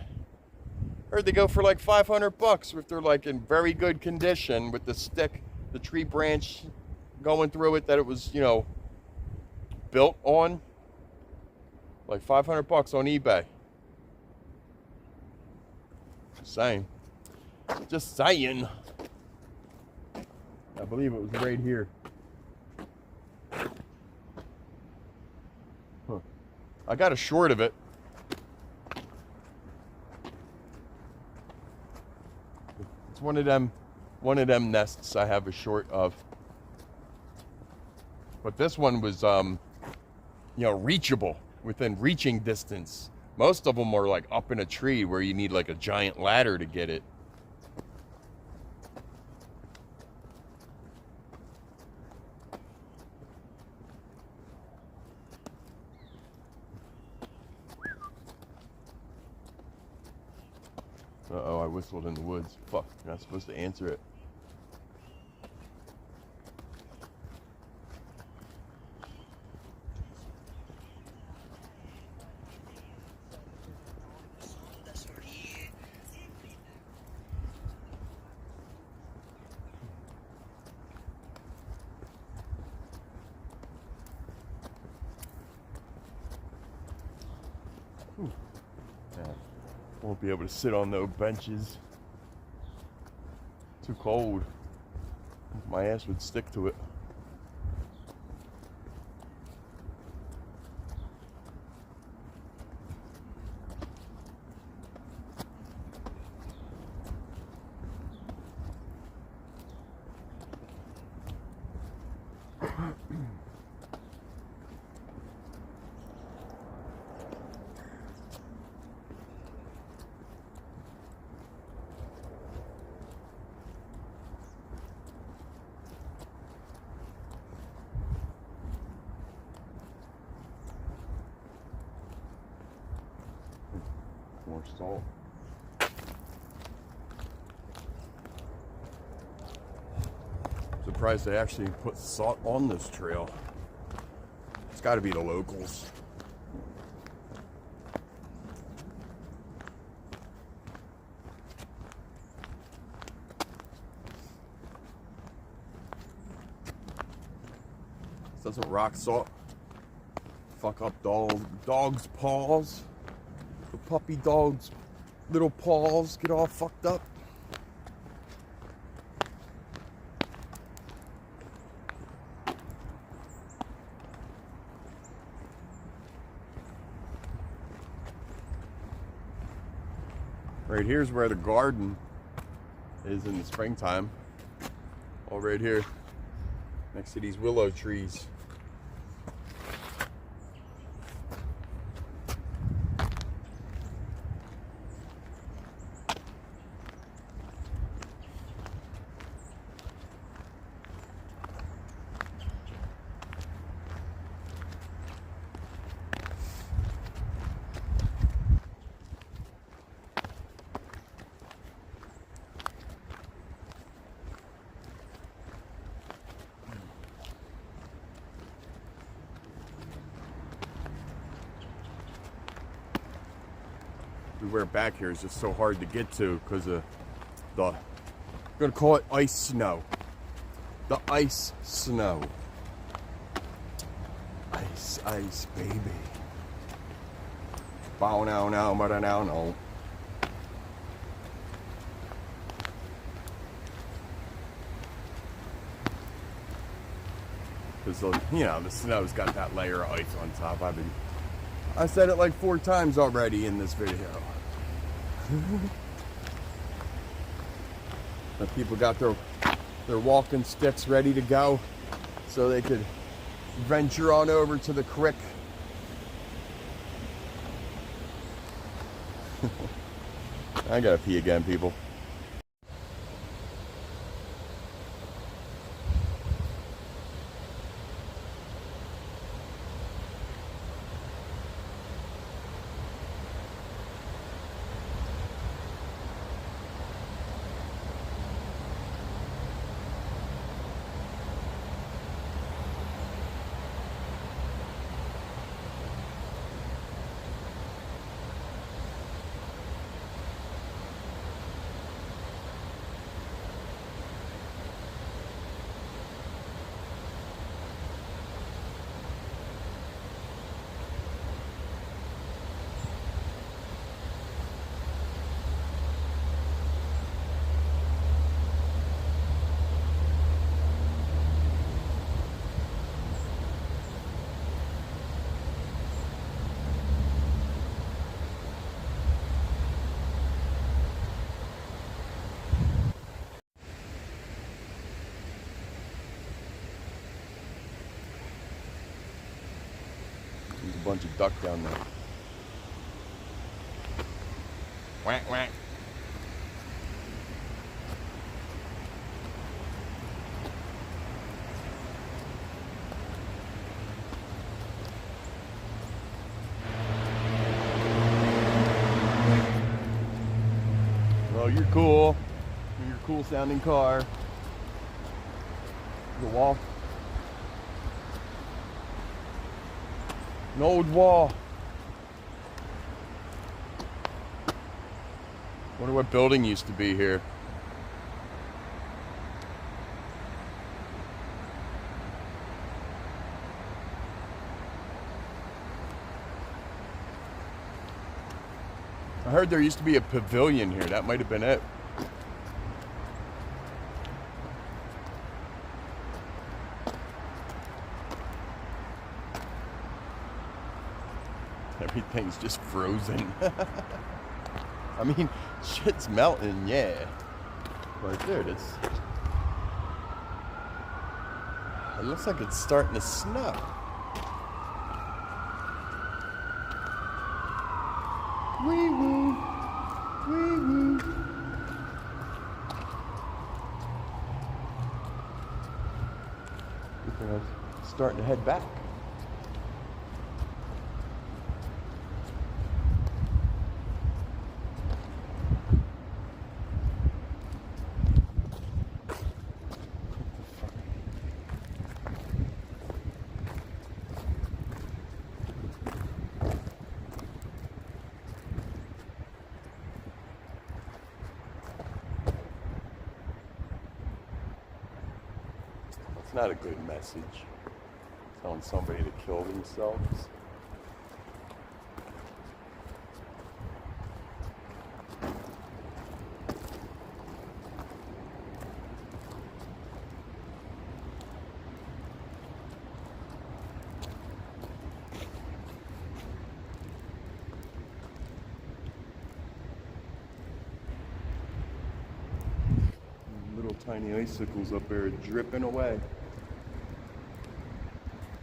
Heard they go for like $500 if they're like in very good condition with the tree branch going through it that it was, built on. Like $500 on eBay. Just saying. I believe it was right here. Huh. I got a short of it. It's one of them nests I have a short of. But this one was reachable, within reaching distance. Most of them are like up in a tree where you need like a giant ladder to get it. Uh-oh, I whistled in the woods. Fuck, you're not supposed to answer it. Yeah. Won't be able to sit on those benches. Too cold. My ass would stick to it. More salt. Surprised they actually put salt on this trail. It's got to be the locals. Doesn't rock salt fuck up dogs' paws? The puppy dog's little paws get all fucked up. Right here's where the garden is in the springtime. All right here, next to these willow trees. Everywhere back here is just so hard to get to because of the, I'm gonna call it ice snow. The ice snow. Ice, ice, baby. Bow now, now, but now, no. Because, you know, the snow's got that layer of ice on top. I said it like 4 times already in this video. The people got their walking sticks ready to go so they could venture on over to the creek. I gotta pee again, people. There's a bunch of duck down there. Whack, whack. Well, you're cool. You're a cool sounding car. The wall. An old wall. Wonder what building used to be here. heard there used to be a pavilion here. That might have been it. Everything's just frozen. I mean, shit's melting, yeah. But dude, it looks like it's starting to snow. Wee woo. Wee woo. I think I'm starting to head back. It's not a good message. Telling somebody to kill themselves. Little tiny icicles up there dripping away.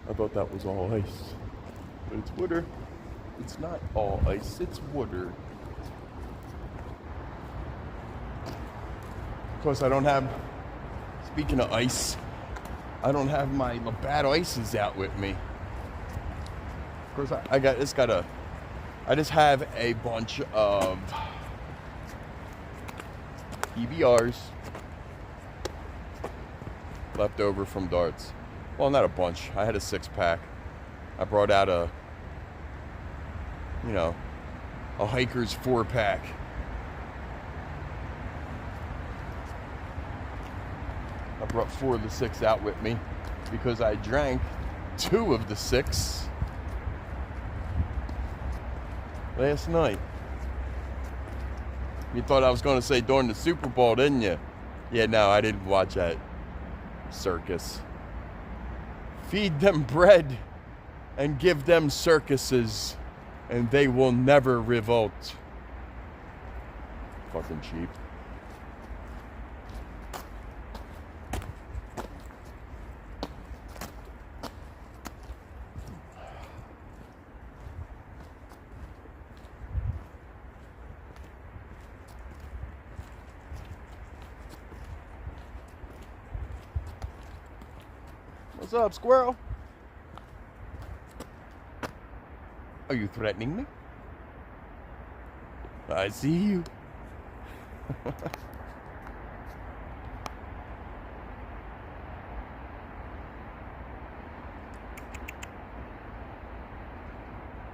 I thought that was all ice, but it's water. It's not all ice, it's water. Of course, I don't have, speaking of ice, I don't have my Labatt ices out with me. Of course, I just have a bunch of PBRs left over from darts. Well, not a bunch. I had a 6-pack. I brought out a hiker's 4-pack. I brought 4 of the 6 out with me because I drank 2 of the 6 last night. You thought I was going to say during the Super Bowl, didn't you? Yeah, no, I didn't watch that circus. Feed them bread and give them circuses, and they will never revolt. Fucking cheap. What's up, squirrel? Are you threatening me? I see you.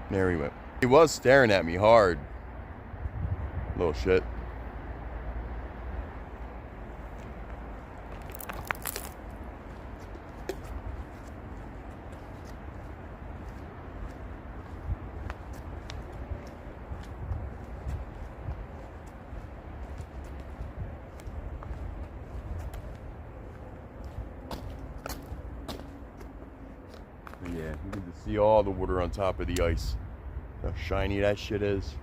There he went. He was staring at me hard. Little shit. Yeah, you can just see all the water on top of the ice. How shiny that shit is.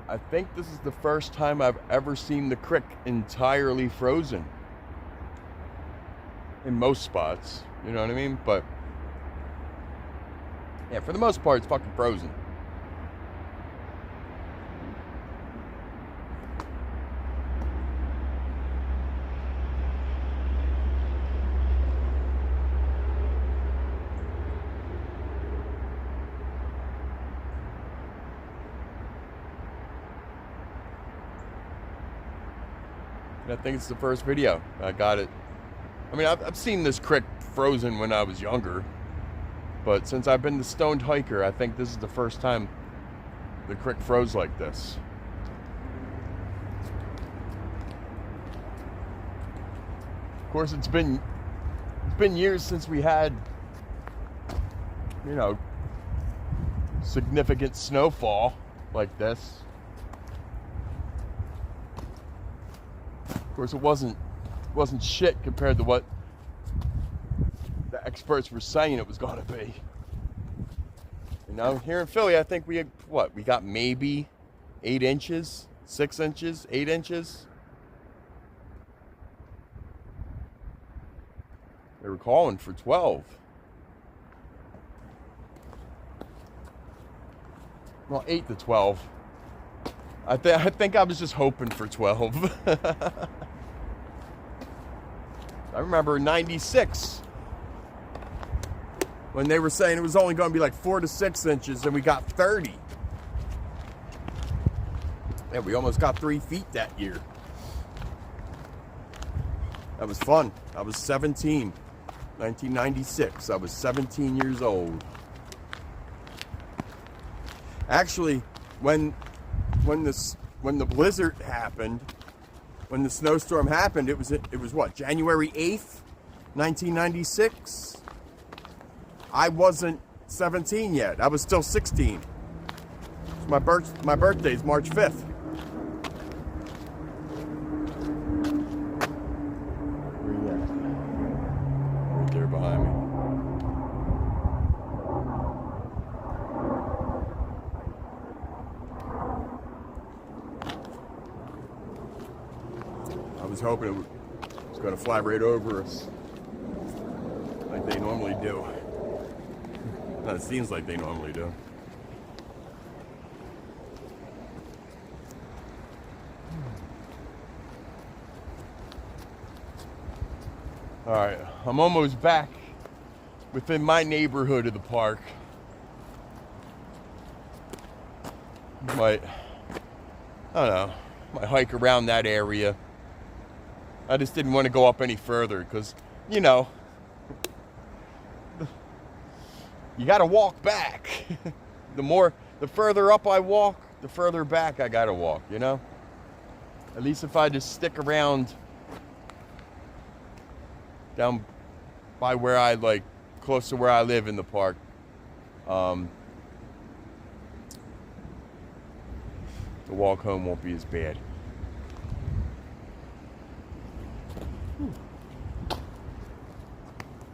I think this is the first time I've ever seen the creek entirely frozen. In most spots, you know what I mean? But yeah, for the most part, it's fucking frozen. I think it's the first video. I got it. I mean, I've seen this creek frozen when I was younger, but since I've been the stoned hiker, I think this is the first time the creek froze like this. Of course, it's been years since we had, you know, significant snowfall like this. Of course, it wasn't shit compared to what the experts were saying it was going to be. You know, here in Philly, I think we got maybe 8 inches, 6 inches, 8 inches. They were calling for 12. Well, 8 to 12. I think I was just hoping for 12. I remember in '96 when they were saying it was only going to be like 4 to 6 inches, and we got 30. Yeah, we almost got 3 feet that year. That was fun. I was 17. 1996. I was 17 years old. Actually, when the blizzard happened, when the snowstorm happened, it was what, January 8th, 1996. I wasn't 17 yet. I was still 16. My birthday is March 5th. Behind me. I was hoping it was going to fly right over us like they normally do. Well, it seems like they normally do. All right, I'm almost back within my neighborhood of the park. I don't know, might hike around that area. I just didn't want to go up any further because, you know, you got to walk back. The further up I walk, the further back I got to walk, you know? At least if I just stick around down by where I close to where I live in the park. The walk home won't be as bad.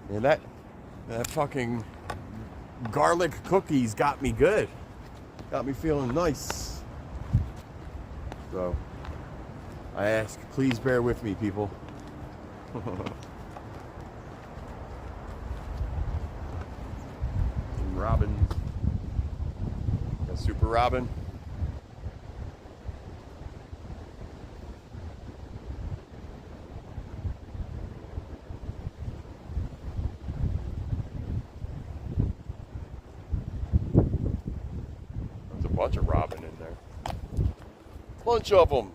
And that fucking garlic cookies got me good. Got me feeling nice. So I ask, please bear with me, people. Robin. A super robin. There's a bunch of robin in there. Bunch of them.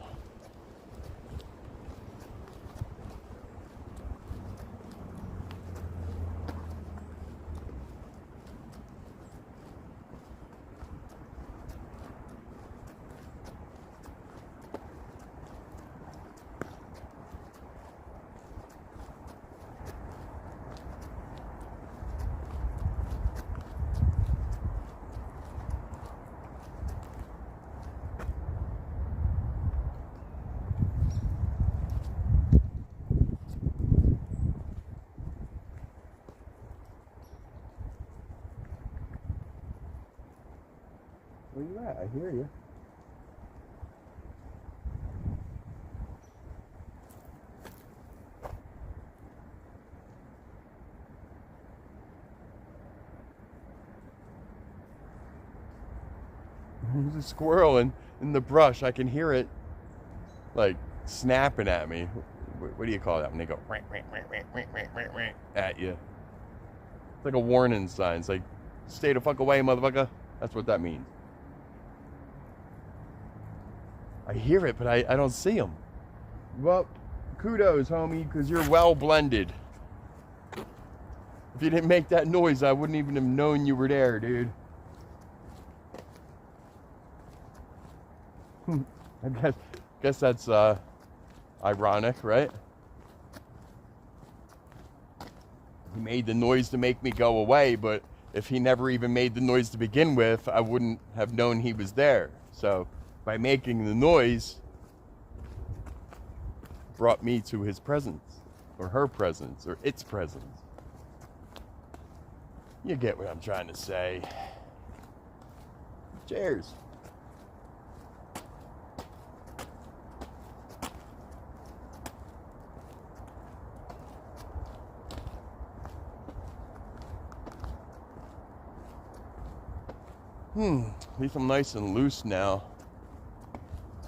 Where you at? I hear you. There's a squirrel in the brush. I can hear it, snapping at me. What do you call that when they go at you? It's like a warning sign. It's like, stay the fuck away, motherfucker. That's what that means. I hear it, but I don't see them. Well, kudos, homie, because you're well blended. If you didn't make that noise, I wouldn't even have known you were there, dude. I guess that's ironic, right? He made the noise to make me go away, but if he never even made the noise to begin with, I wouldn't have known he was there. So by making the noise, brought me to his presence, or her presence, or its presence. You get what I'm trying to say. Cheers. At least I'm nice and loose now.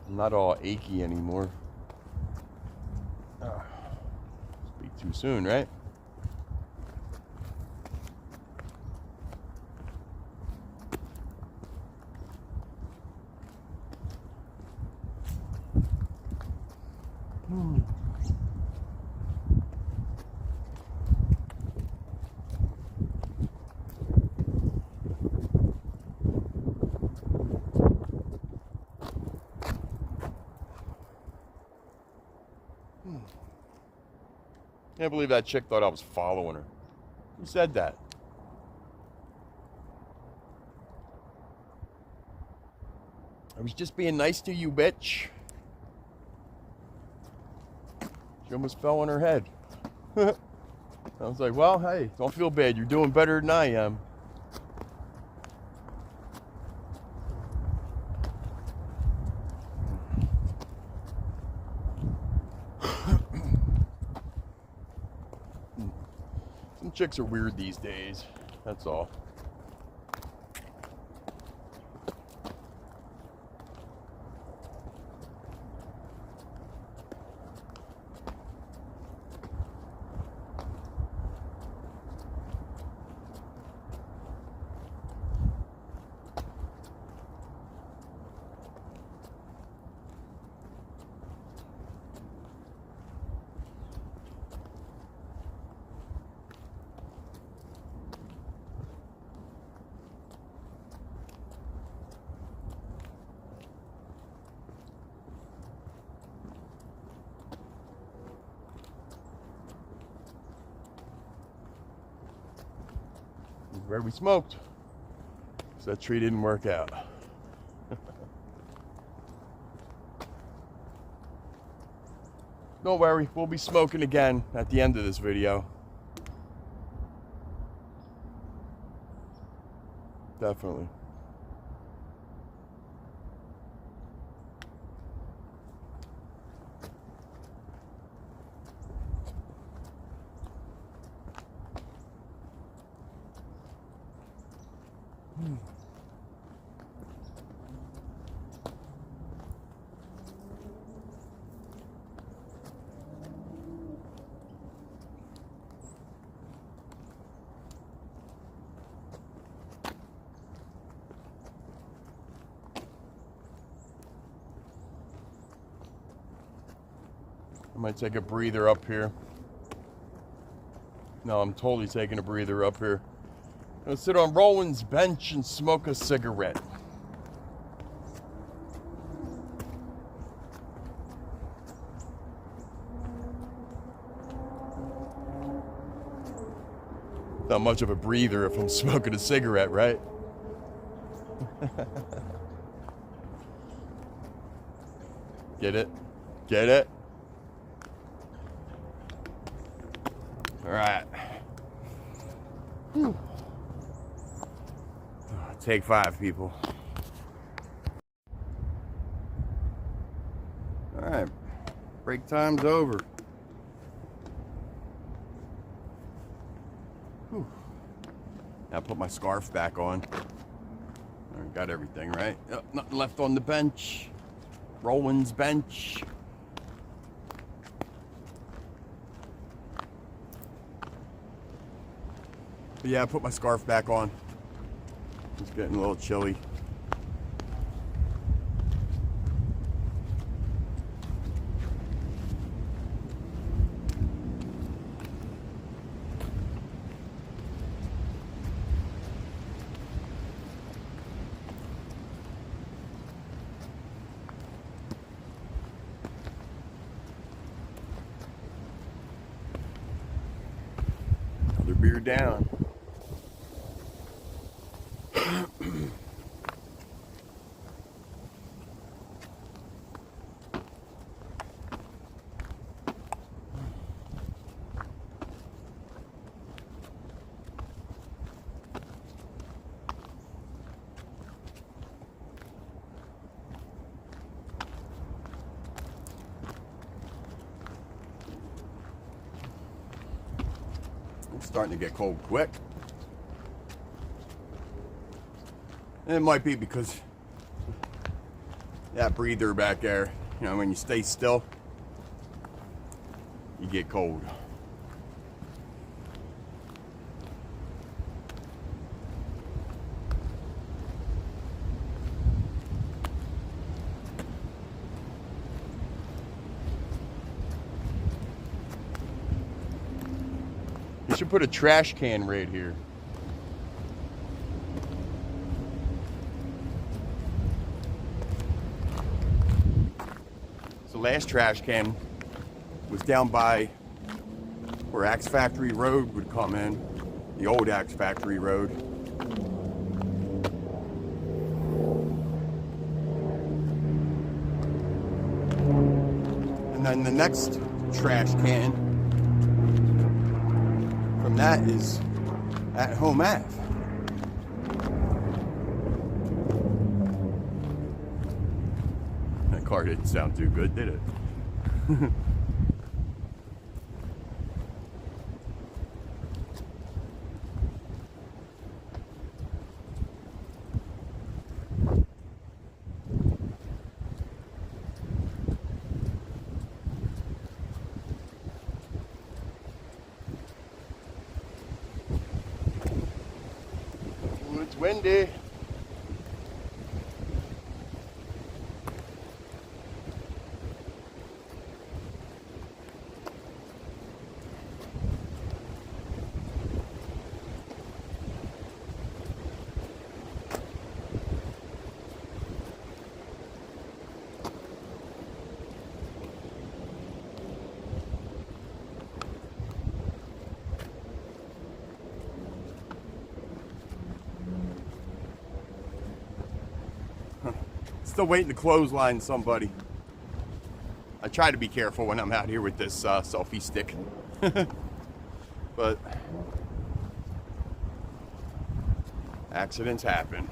I'm not all achy anymore. Speak too soon, right? Can't believe that chick thought I was following her. Who said that? I was just being nice to you, bitch. She almost fell on her head. I was like, well, hey, don't feel bad. You're doing better than I am. Some chicks are weird these days. That's all. Where we smoked. So that tree didn't work out. Don't worry, we'll be smoking again at the end of this video. Definitely. I might take a breather up here. No, I'm totally taking a breather up here. I'm gonna sit on Roland's bench and smoke a cigarette. Not much of a breather if I'm smoking a cigarette, right? Get it? Get it? All right. Whew. Take 5, people. All right. Break time's over. Whew. Now put my scarf back on. All right, got everything, right? Yep, nothing left on the bench. Roland's bench. But yeah, I put my scarf back on. It's getting a little chilly. Another beer down. It's starting to get cold quick. And it might be because that breather back there, you know, when you stay still, you get cold. You should put a trash can right here. So last trash can was down by where Axe Factory Road would come in, the old Axe Factory Road. And then the next trash can from that is at Home Ave. That car didn't sound too good, did it? Ooh, it's windy. Still waiting to clothesline somebody. I try to be careful when I'm out here with this selfie stick. But accidents happen.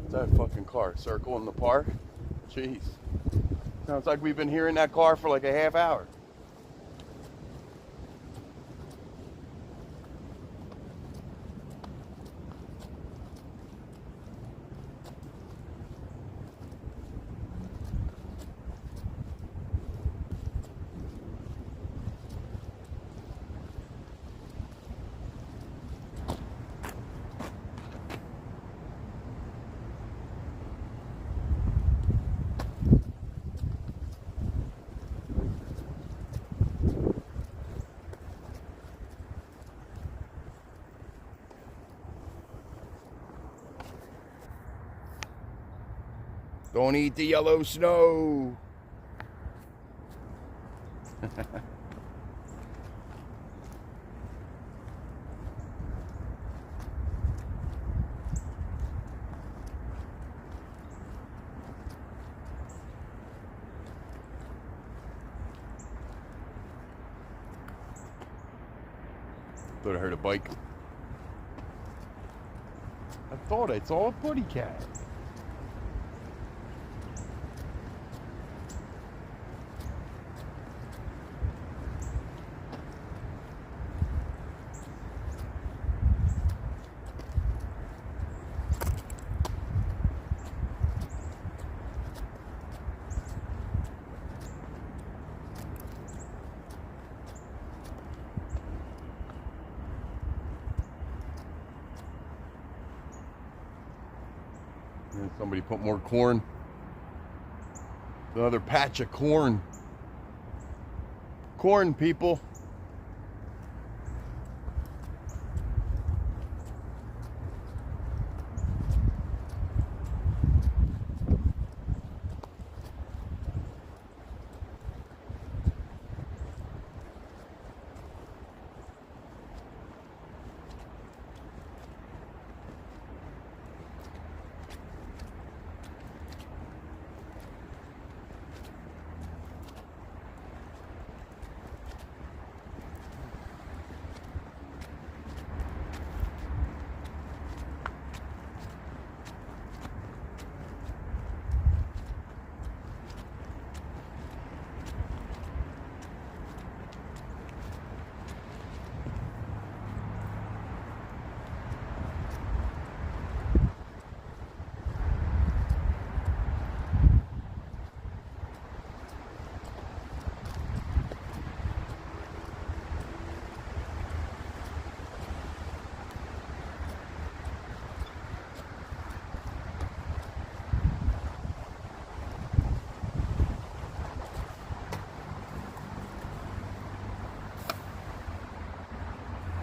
That fucking car circling the park. Jeez. Sounds like we've been hearing that car for like a half hour. Don't eat the yellow snow. Thought I heard a bike. I thought I saw a putty cat. Somebody put more corn. Another patch of corn. Corn, people.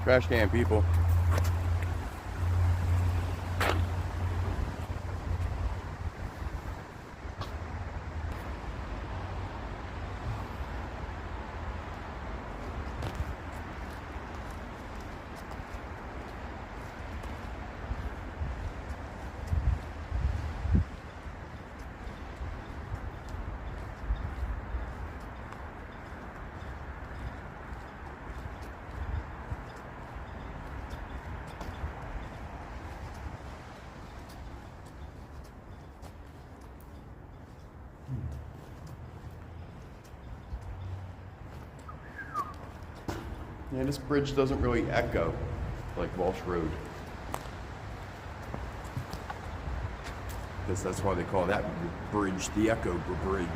Trash can, people. Yeah, this bridge doesn't really echo like Walsh Road. Guess that's why they call that bridge the Echo Bridge.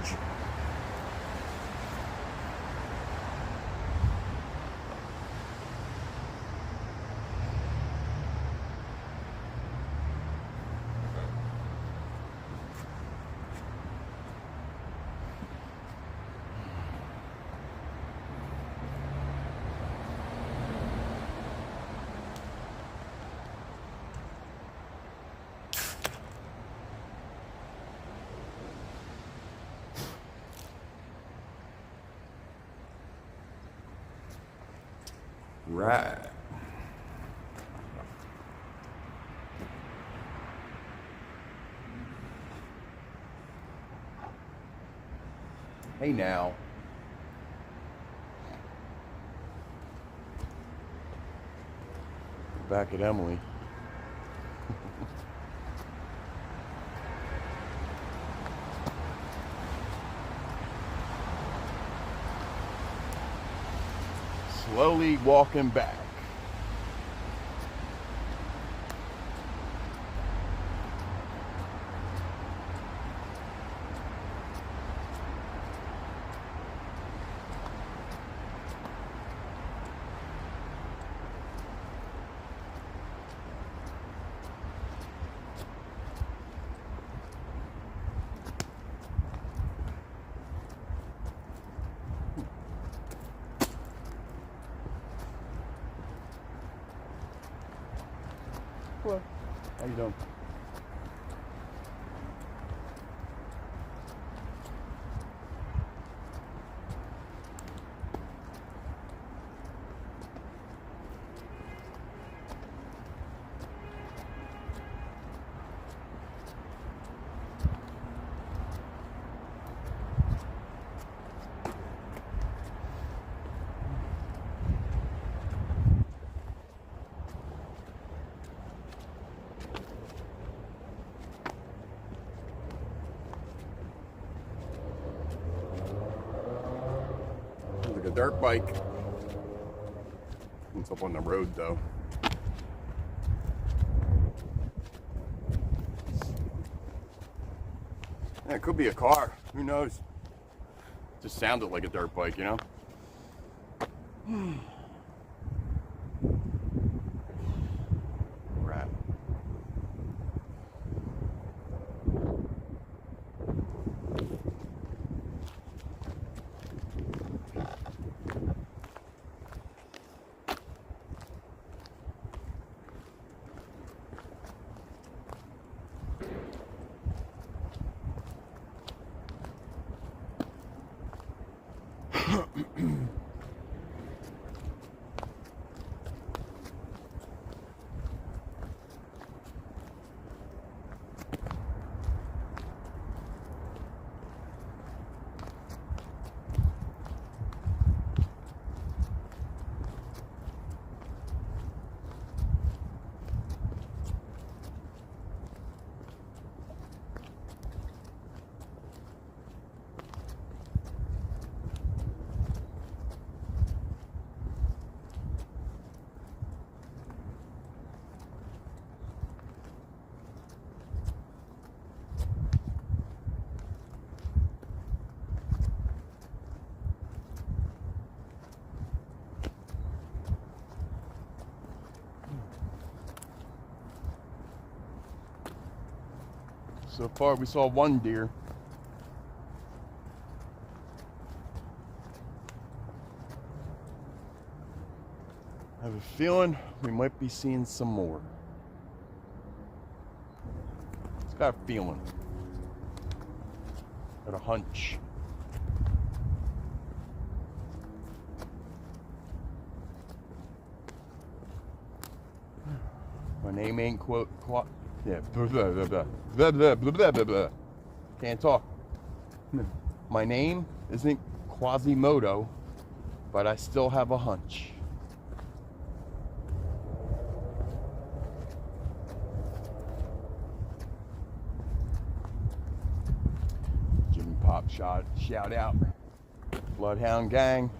Right. Hey now. Back at Emily. Slowly walking back. Hello. How you doing? Like a dirt bike. It's up on the road though. Yeah, it could be a car. Who knows? Just sounded like a dirt bike, you know? Right. So far, we saw one deer. I have a feeling we might be seeing some more. It's got a feeling. Got a hunch. My name ain't yeah, blah, blah, blah, blah, blah, blah, blah, blah, blah. Can't talk. My name isn't Quasimodo, but I still have a hunch. Jimmy Pop shout out. Bloodhound Gang.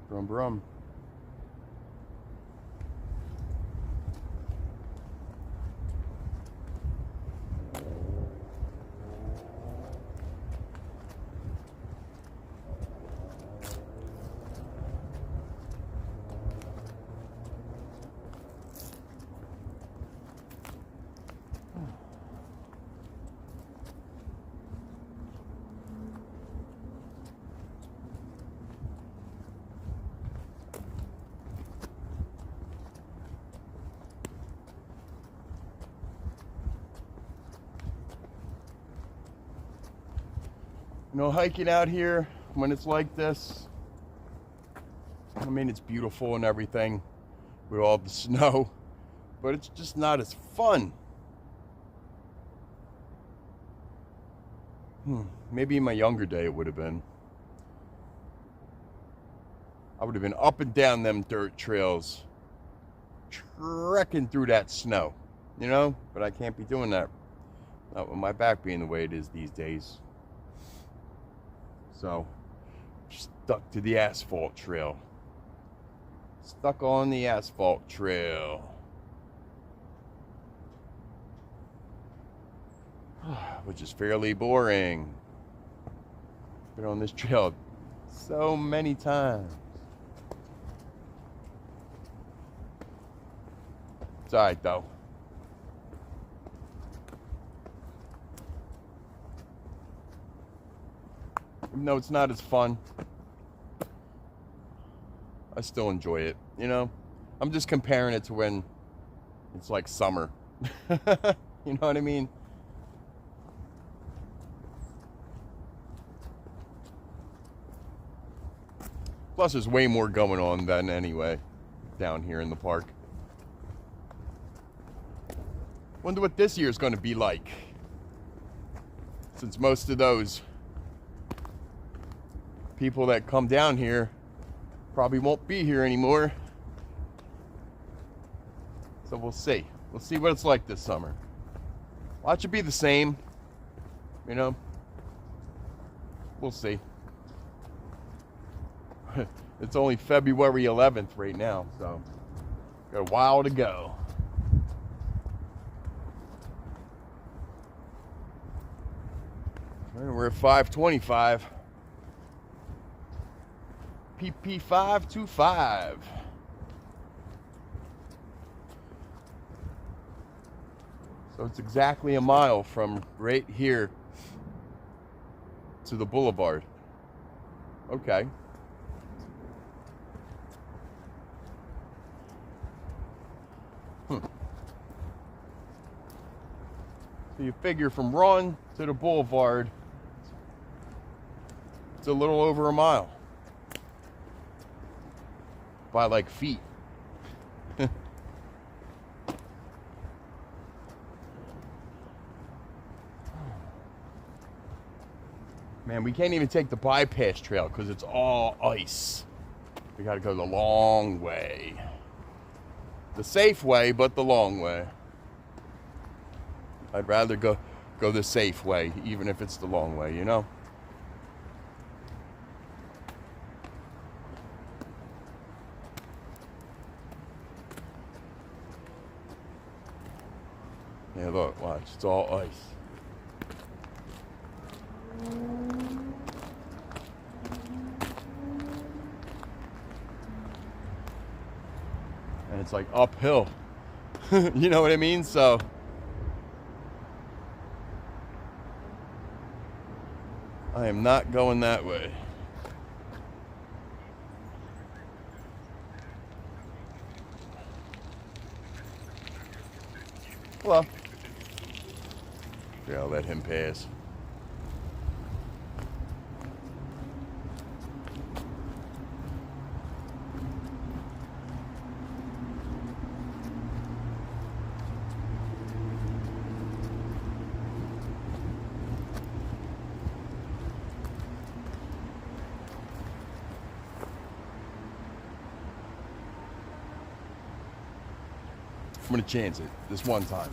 Brum brum. You know, hiking out here when it's like this, I mean, it's beautiful and everything with all the snow, but it's just not as fun. Maybe in my younger day it would have been. I would have been up and down them dirt trails, trekking through that snow, you know? But I can't be doing that. Not with my back being the way it is these days. So, stuck to the asphalt trail. Stuck on the asphalt trail. Which is fairly boring. Been on this trail so many times. It's alright though. Even though it's not as fun, I still enjoy it, you know? I'm just comparing it to when it's like summer. You know what I mean? Plus, there's way more going on than anyway down here in the park. Wonder what this year is going to be like. Since most of those people that come down here probably won't be here anymore. So we'll see. We'll see what it's like this summer. Watch it be the same. You know? We'll see. It's only February 11th right now, so got a while to go. We're at 525. PP525. So it's exactly a mile from right here to the boulevard. Okay. So you figure from Run to the boulevard, it's a little over a mile. By like feet. Man, we can't even take the bypass trail because it's all ice. We gotta go the long way. The safe way, but the long way. I'd rather go the safe way, even if it's the long way, you know? Yeah, look, watch, it's all ice. And it's like uphill. You know what I mean? So I am not going that way. Well, yeah, I'll let him pass. I'm gonna chance it this one time.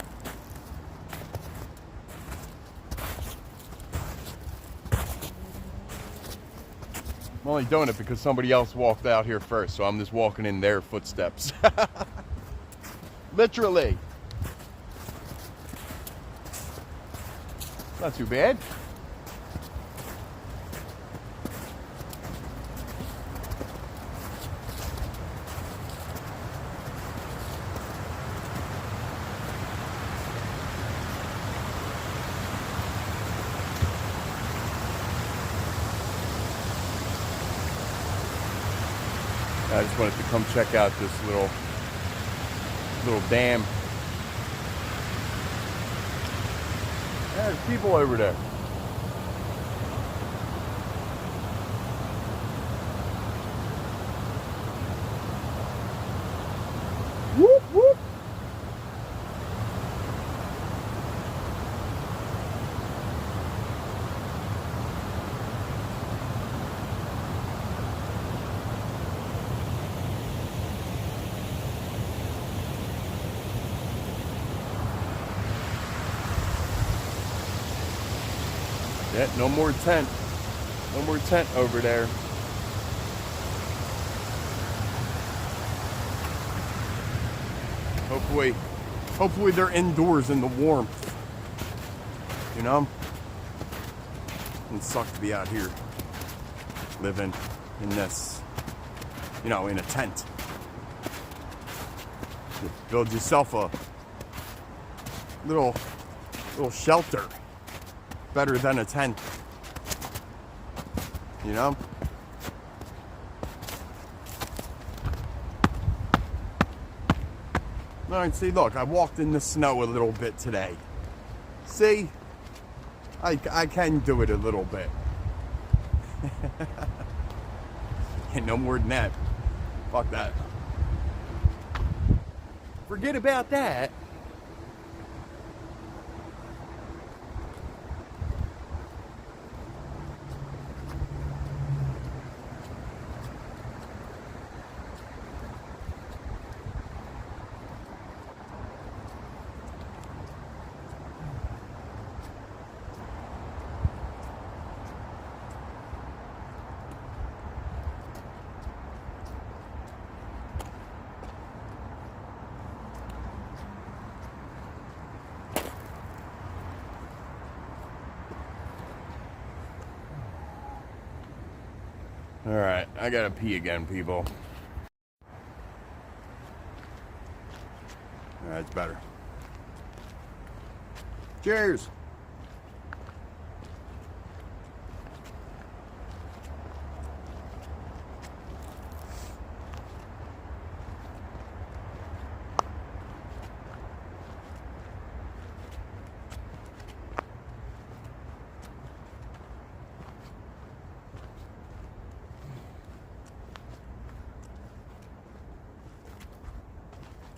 I'm only doing it because somebody else walked out here first, so I'm just walking in their footsteps. Literally. Not too bad. I just wanted to come check out this little dam. Yeah, there's people over there. Whoop, whoop. Yeah, no more tent. No more tent over there. Hopefully they're indoors in the warmth. You know? It sucks to be out here living in this, you know, in a tent. You build yourself a little shelter. Better than a tent, you know? All right, see, look, I walked in the snow a little bit today. See? I can do it a little bit. And no more than that. Fuck that. Forget about that. All right, I gotta pee again, people. All right, it's better. Cheers.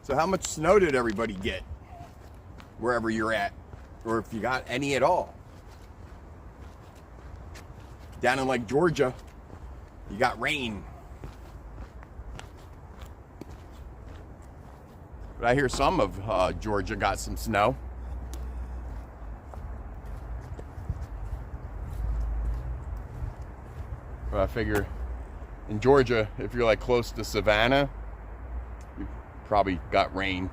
So how much snow did everybody get wherever you're at? Or if you got any at all? down in like Georgia, you got rain. But I hear some of Georgia got some snow. But I figure in Georgia, if you're like close to Savannah, you probably got rain.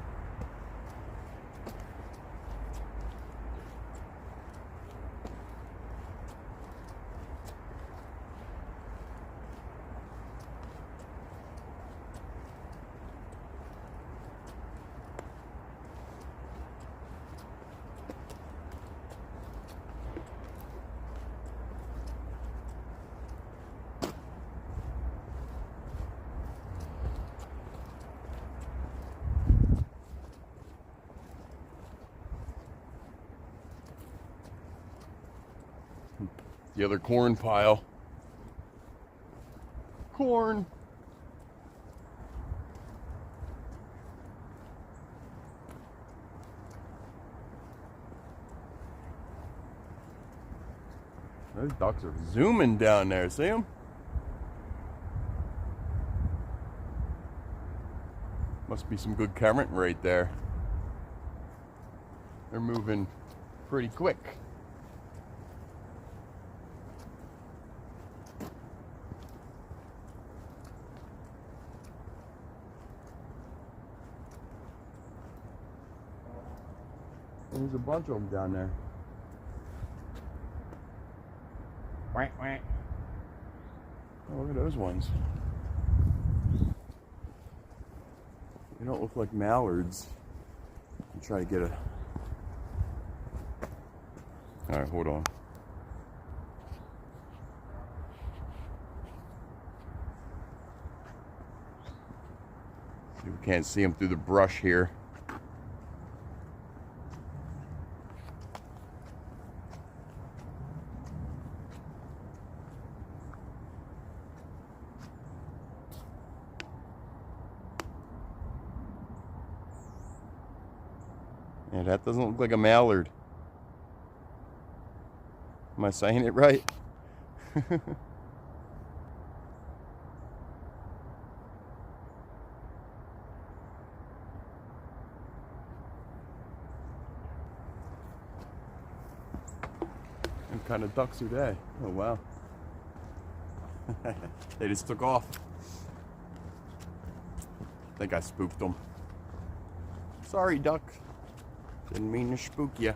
The other corn pile. Corn. Those ducks are zooming down there. See them? Must be some good current right there. They're moving pretty quick. There's a bunch of them down there. Quack, quack. Oh, look at those ones. They don't look like mallards. I'll try to get a... Alright, hold on. See, we can't see them through the brush here. Yeah, that doesn't look like a mallard. Am I saying it right? What kind of ducks are they? Oh, wow. They just took off. I think I spooked them. Sorry, duck. Didn't mean to spook you.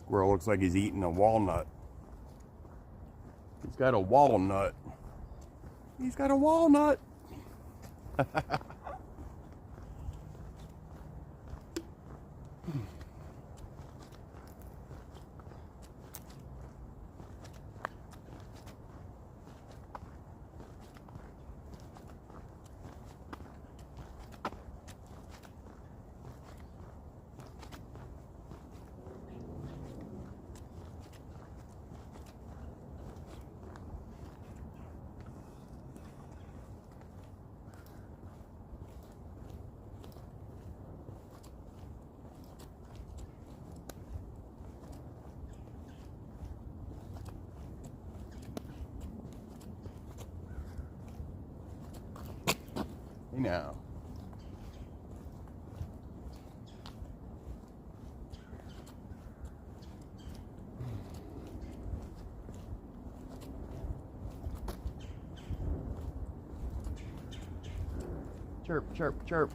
Squirrel looks like he's eating a walnut. He's got a walnut. He's got a walnut. Hey now. Chirp, chirp, chirp.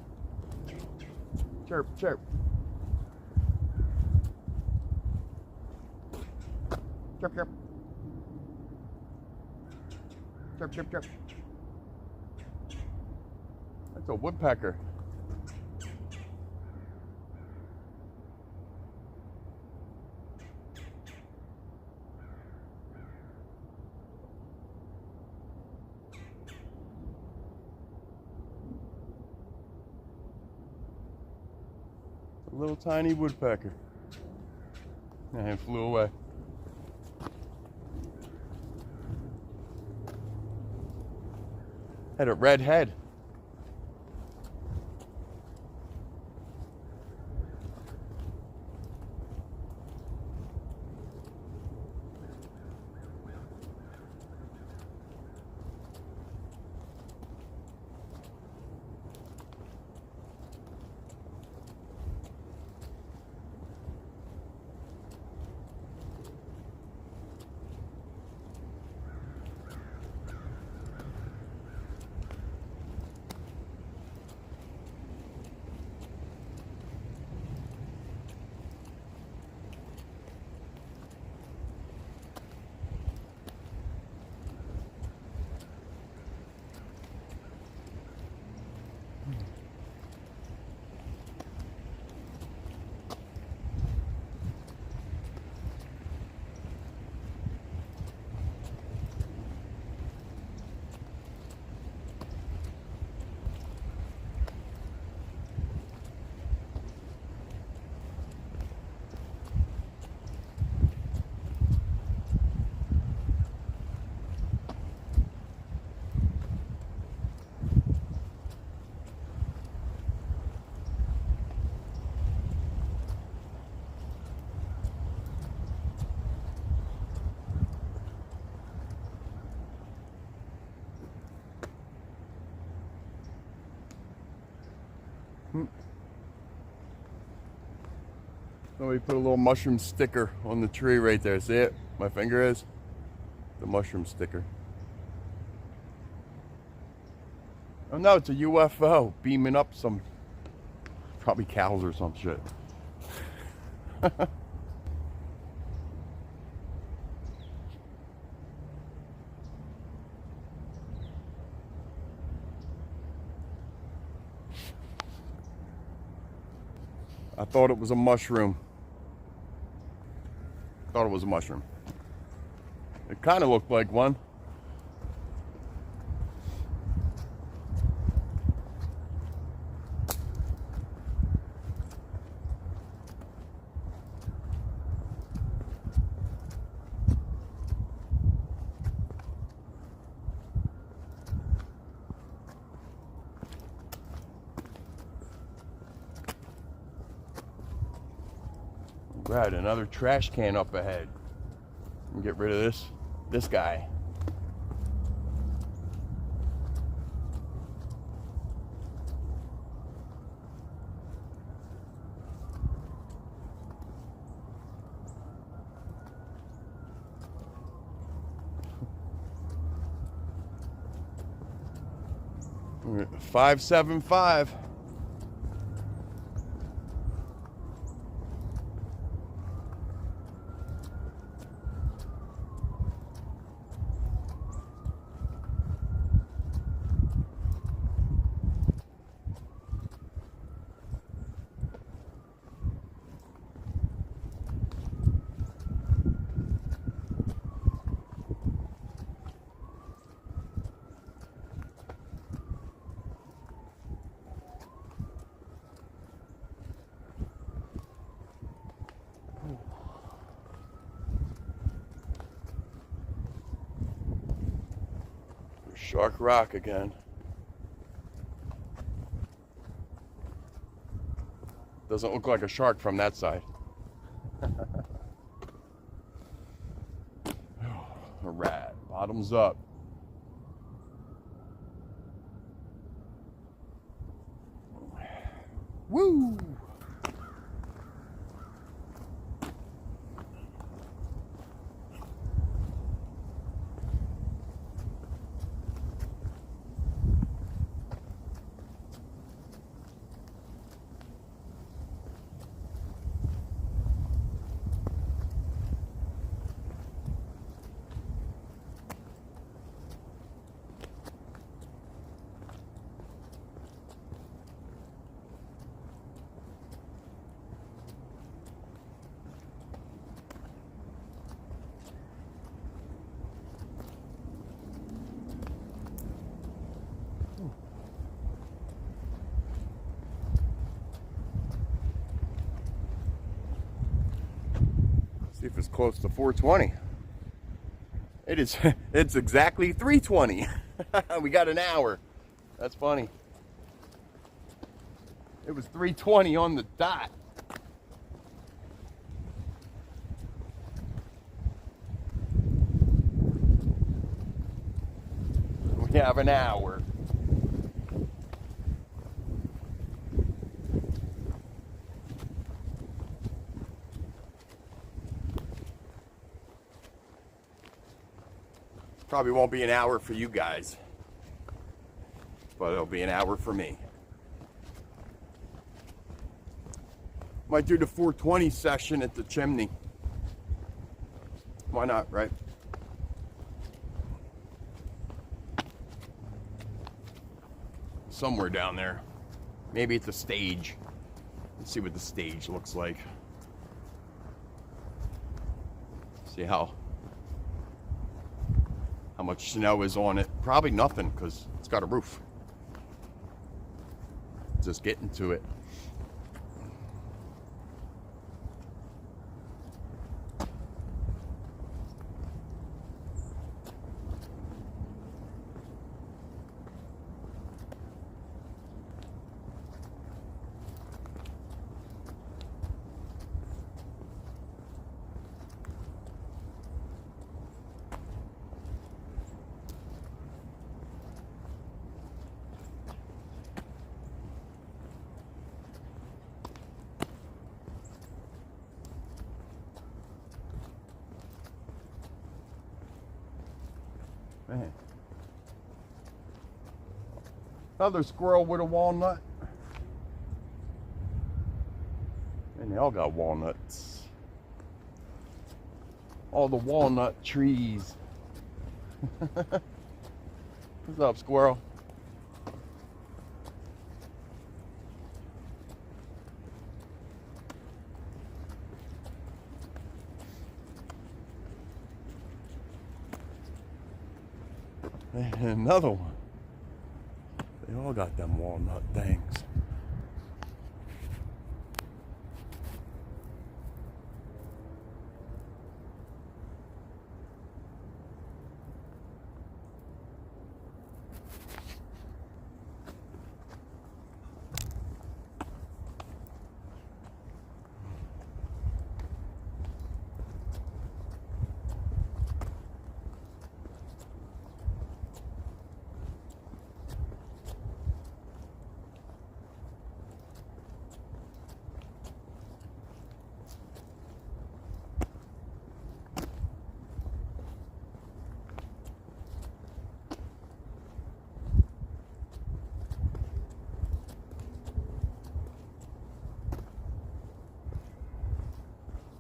Chirp, chirp. Chirp, chirp. Chirp, chirp, chirp. That's a woodpecker. A little tiny woodpecker. And it flew away. Had a red head. Somebody put a little mushroom sticker on the tree right there. See it? My finger is the mushroom sticker. Oh no, it's a UFO beaming up some, probably cows or some shit. I thought it was a mushroom. Thought it was a mushroom. It kind of looked like one. Right, another trash can up ahead. Get rid of this guy. We're at 575. Shark Rock again. Doesn't look like a shark from that side. A rat. Bottoms up. Woo! See if it's close to 420. It is. It's exactly 320. We got an hour. That's funny. It was 320 on the dot. We have an hour. Probably won't be an hour for you guys, but it'll be an hour for me. Might do the 420 session at the chimney. Why not, right? Somewhere down there. Maybe it's a stage. Let's see what the stage looks like. See how much snow is on it. Probably nothing because it's got a roof. Just getting to it. Man. Another squirrel with a walnut. And they all got walnuts. All the walnut trees. What's up, squirrel? And another one. They all got them walnut things.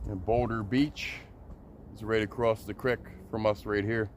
And Boulder Beach is right across the creek from us right here.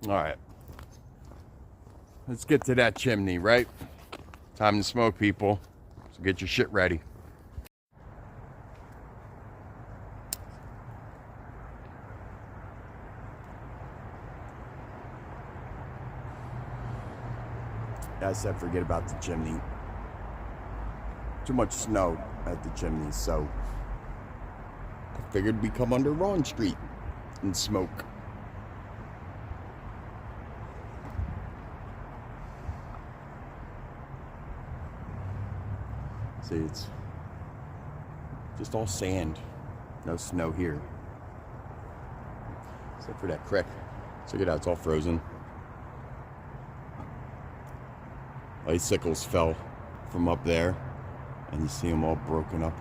All right. Let's get to that chimney, right? Time to smoke, people. So get your shit ready. I said forget about the chimney. Too much snow at the chimney, so I figured we'd come under Ron Street and smoke. See, it's just all sand. No snow here. Except for that creek. Check it out, it's all frozen. Icicles fell from up there, and you see them all broken up.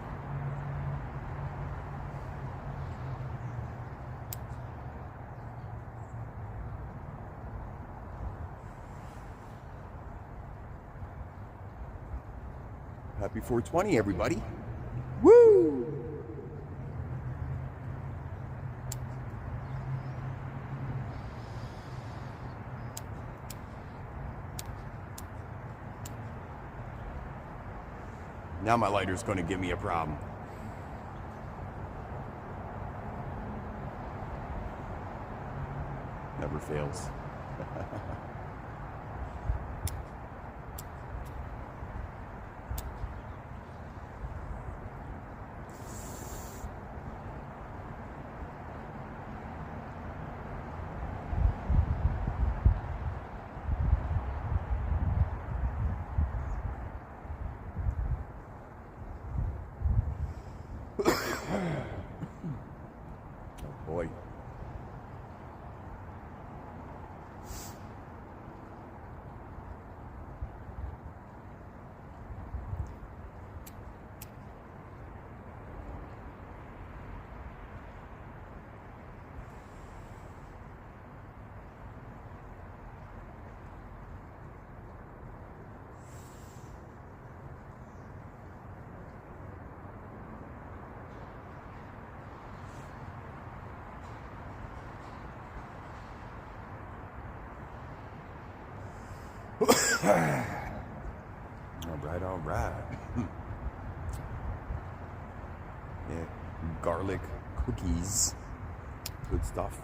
Happy 420, everybody. Woo! Now my lighter's going to give me a problem. Never fails. Oh boy. All right. Yeah, garlic cookies. Good stuff.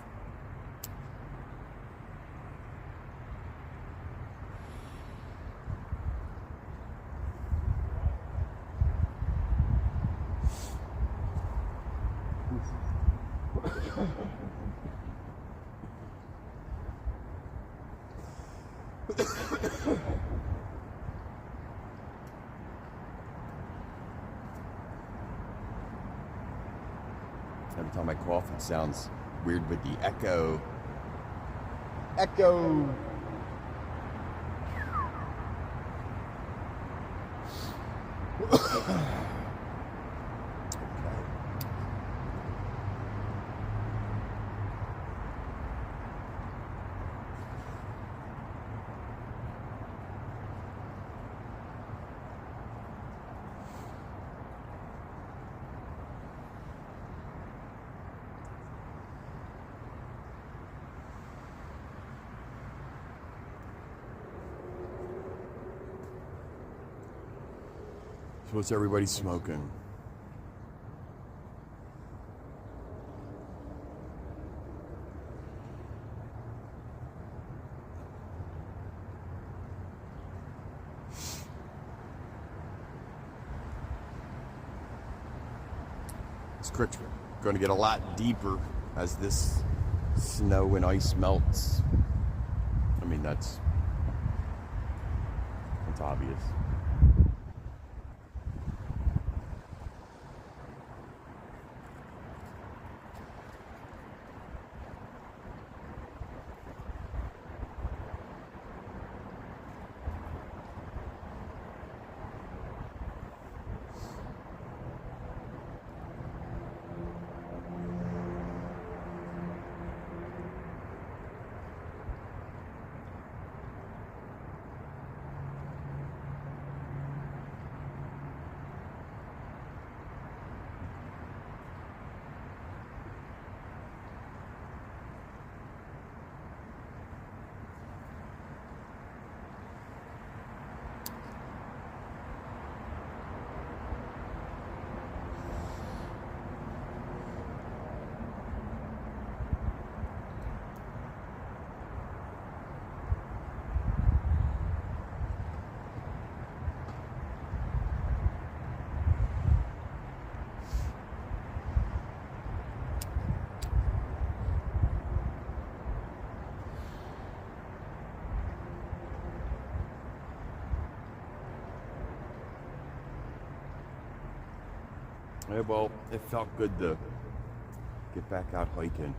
Every time I cough, it sounds weird with the echo. Echo! So what's everybody smoking? This creek's going to get a lot deeper as this snow and ice melts. I mean, that's obvious. Yeah, well, it felt good to get back out hiking.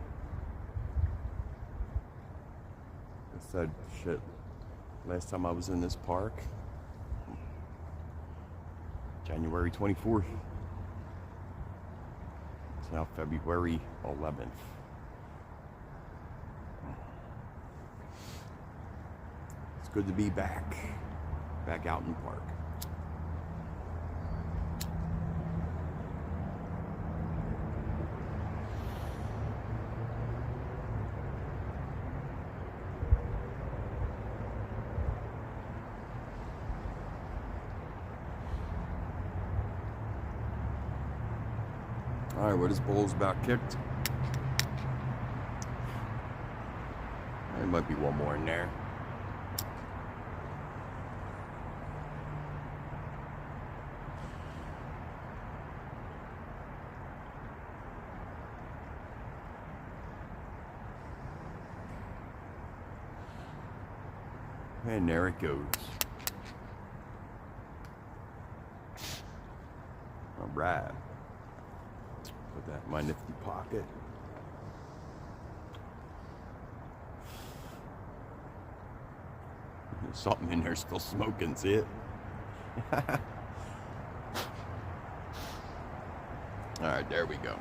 I said, shit, last time I was in this park, January 24th. It's now February 11th. It's good to be back out in the park. All right, what is Bulls about kicked? There might be one more in there. And there it goes. All right. Put that in my nifty pocket. There's something in there still smoking, see it? Alright, there we go.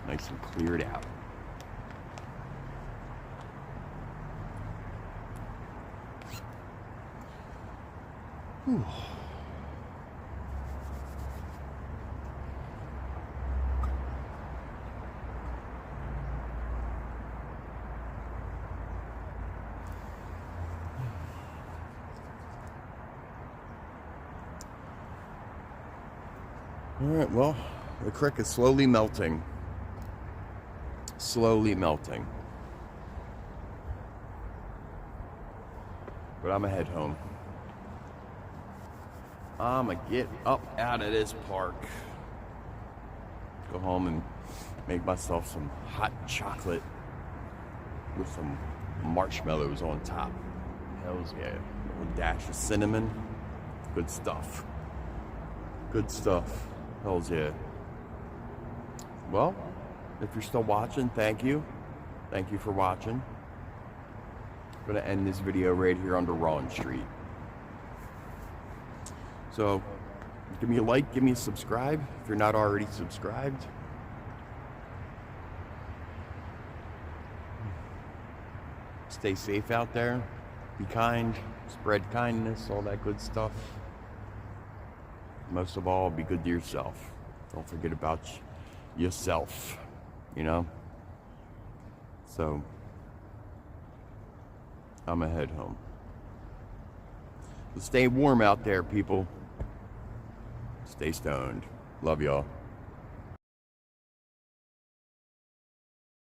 Nice and cleared out. Whew. All right, well, the creek is slowly melting. Slowly melting. But I'm gonna head home. I'm gonna get up out of this park. Go home and make myself some hot chocolate with some marshmallows on top. Hells yeah. A little dash of cinnamon. Good stuff. Good stuff. Hells yeah. Well, if you're still watching, thank you. Thank you for watching. I'm going to end this video right here on Ron Street. So, give me a like, give me a subscribe if you're not already subscribed. Stay safe out there. Be kind. Spread kindness, all that good stuff. Most of all, be good to yourself. Don't forget about yourself, you know? So, I'm gonna head home. So stay warm out there, people. Stay stoned. Love y'all.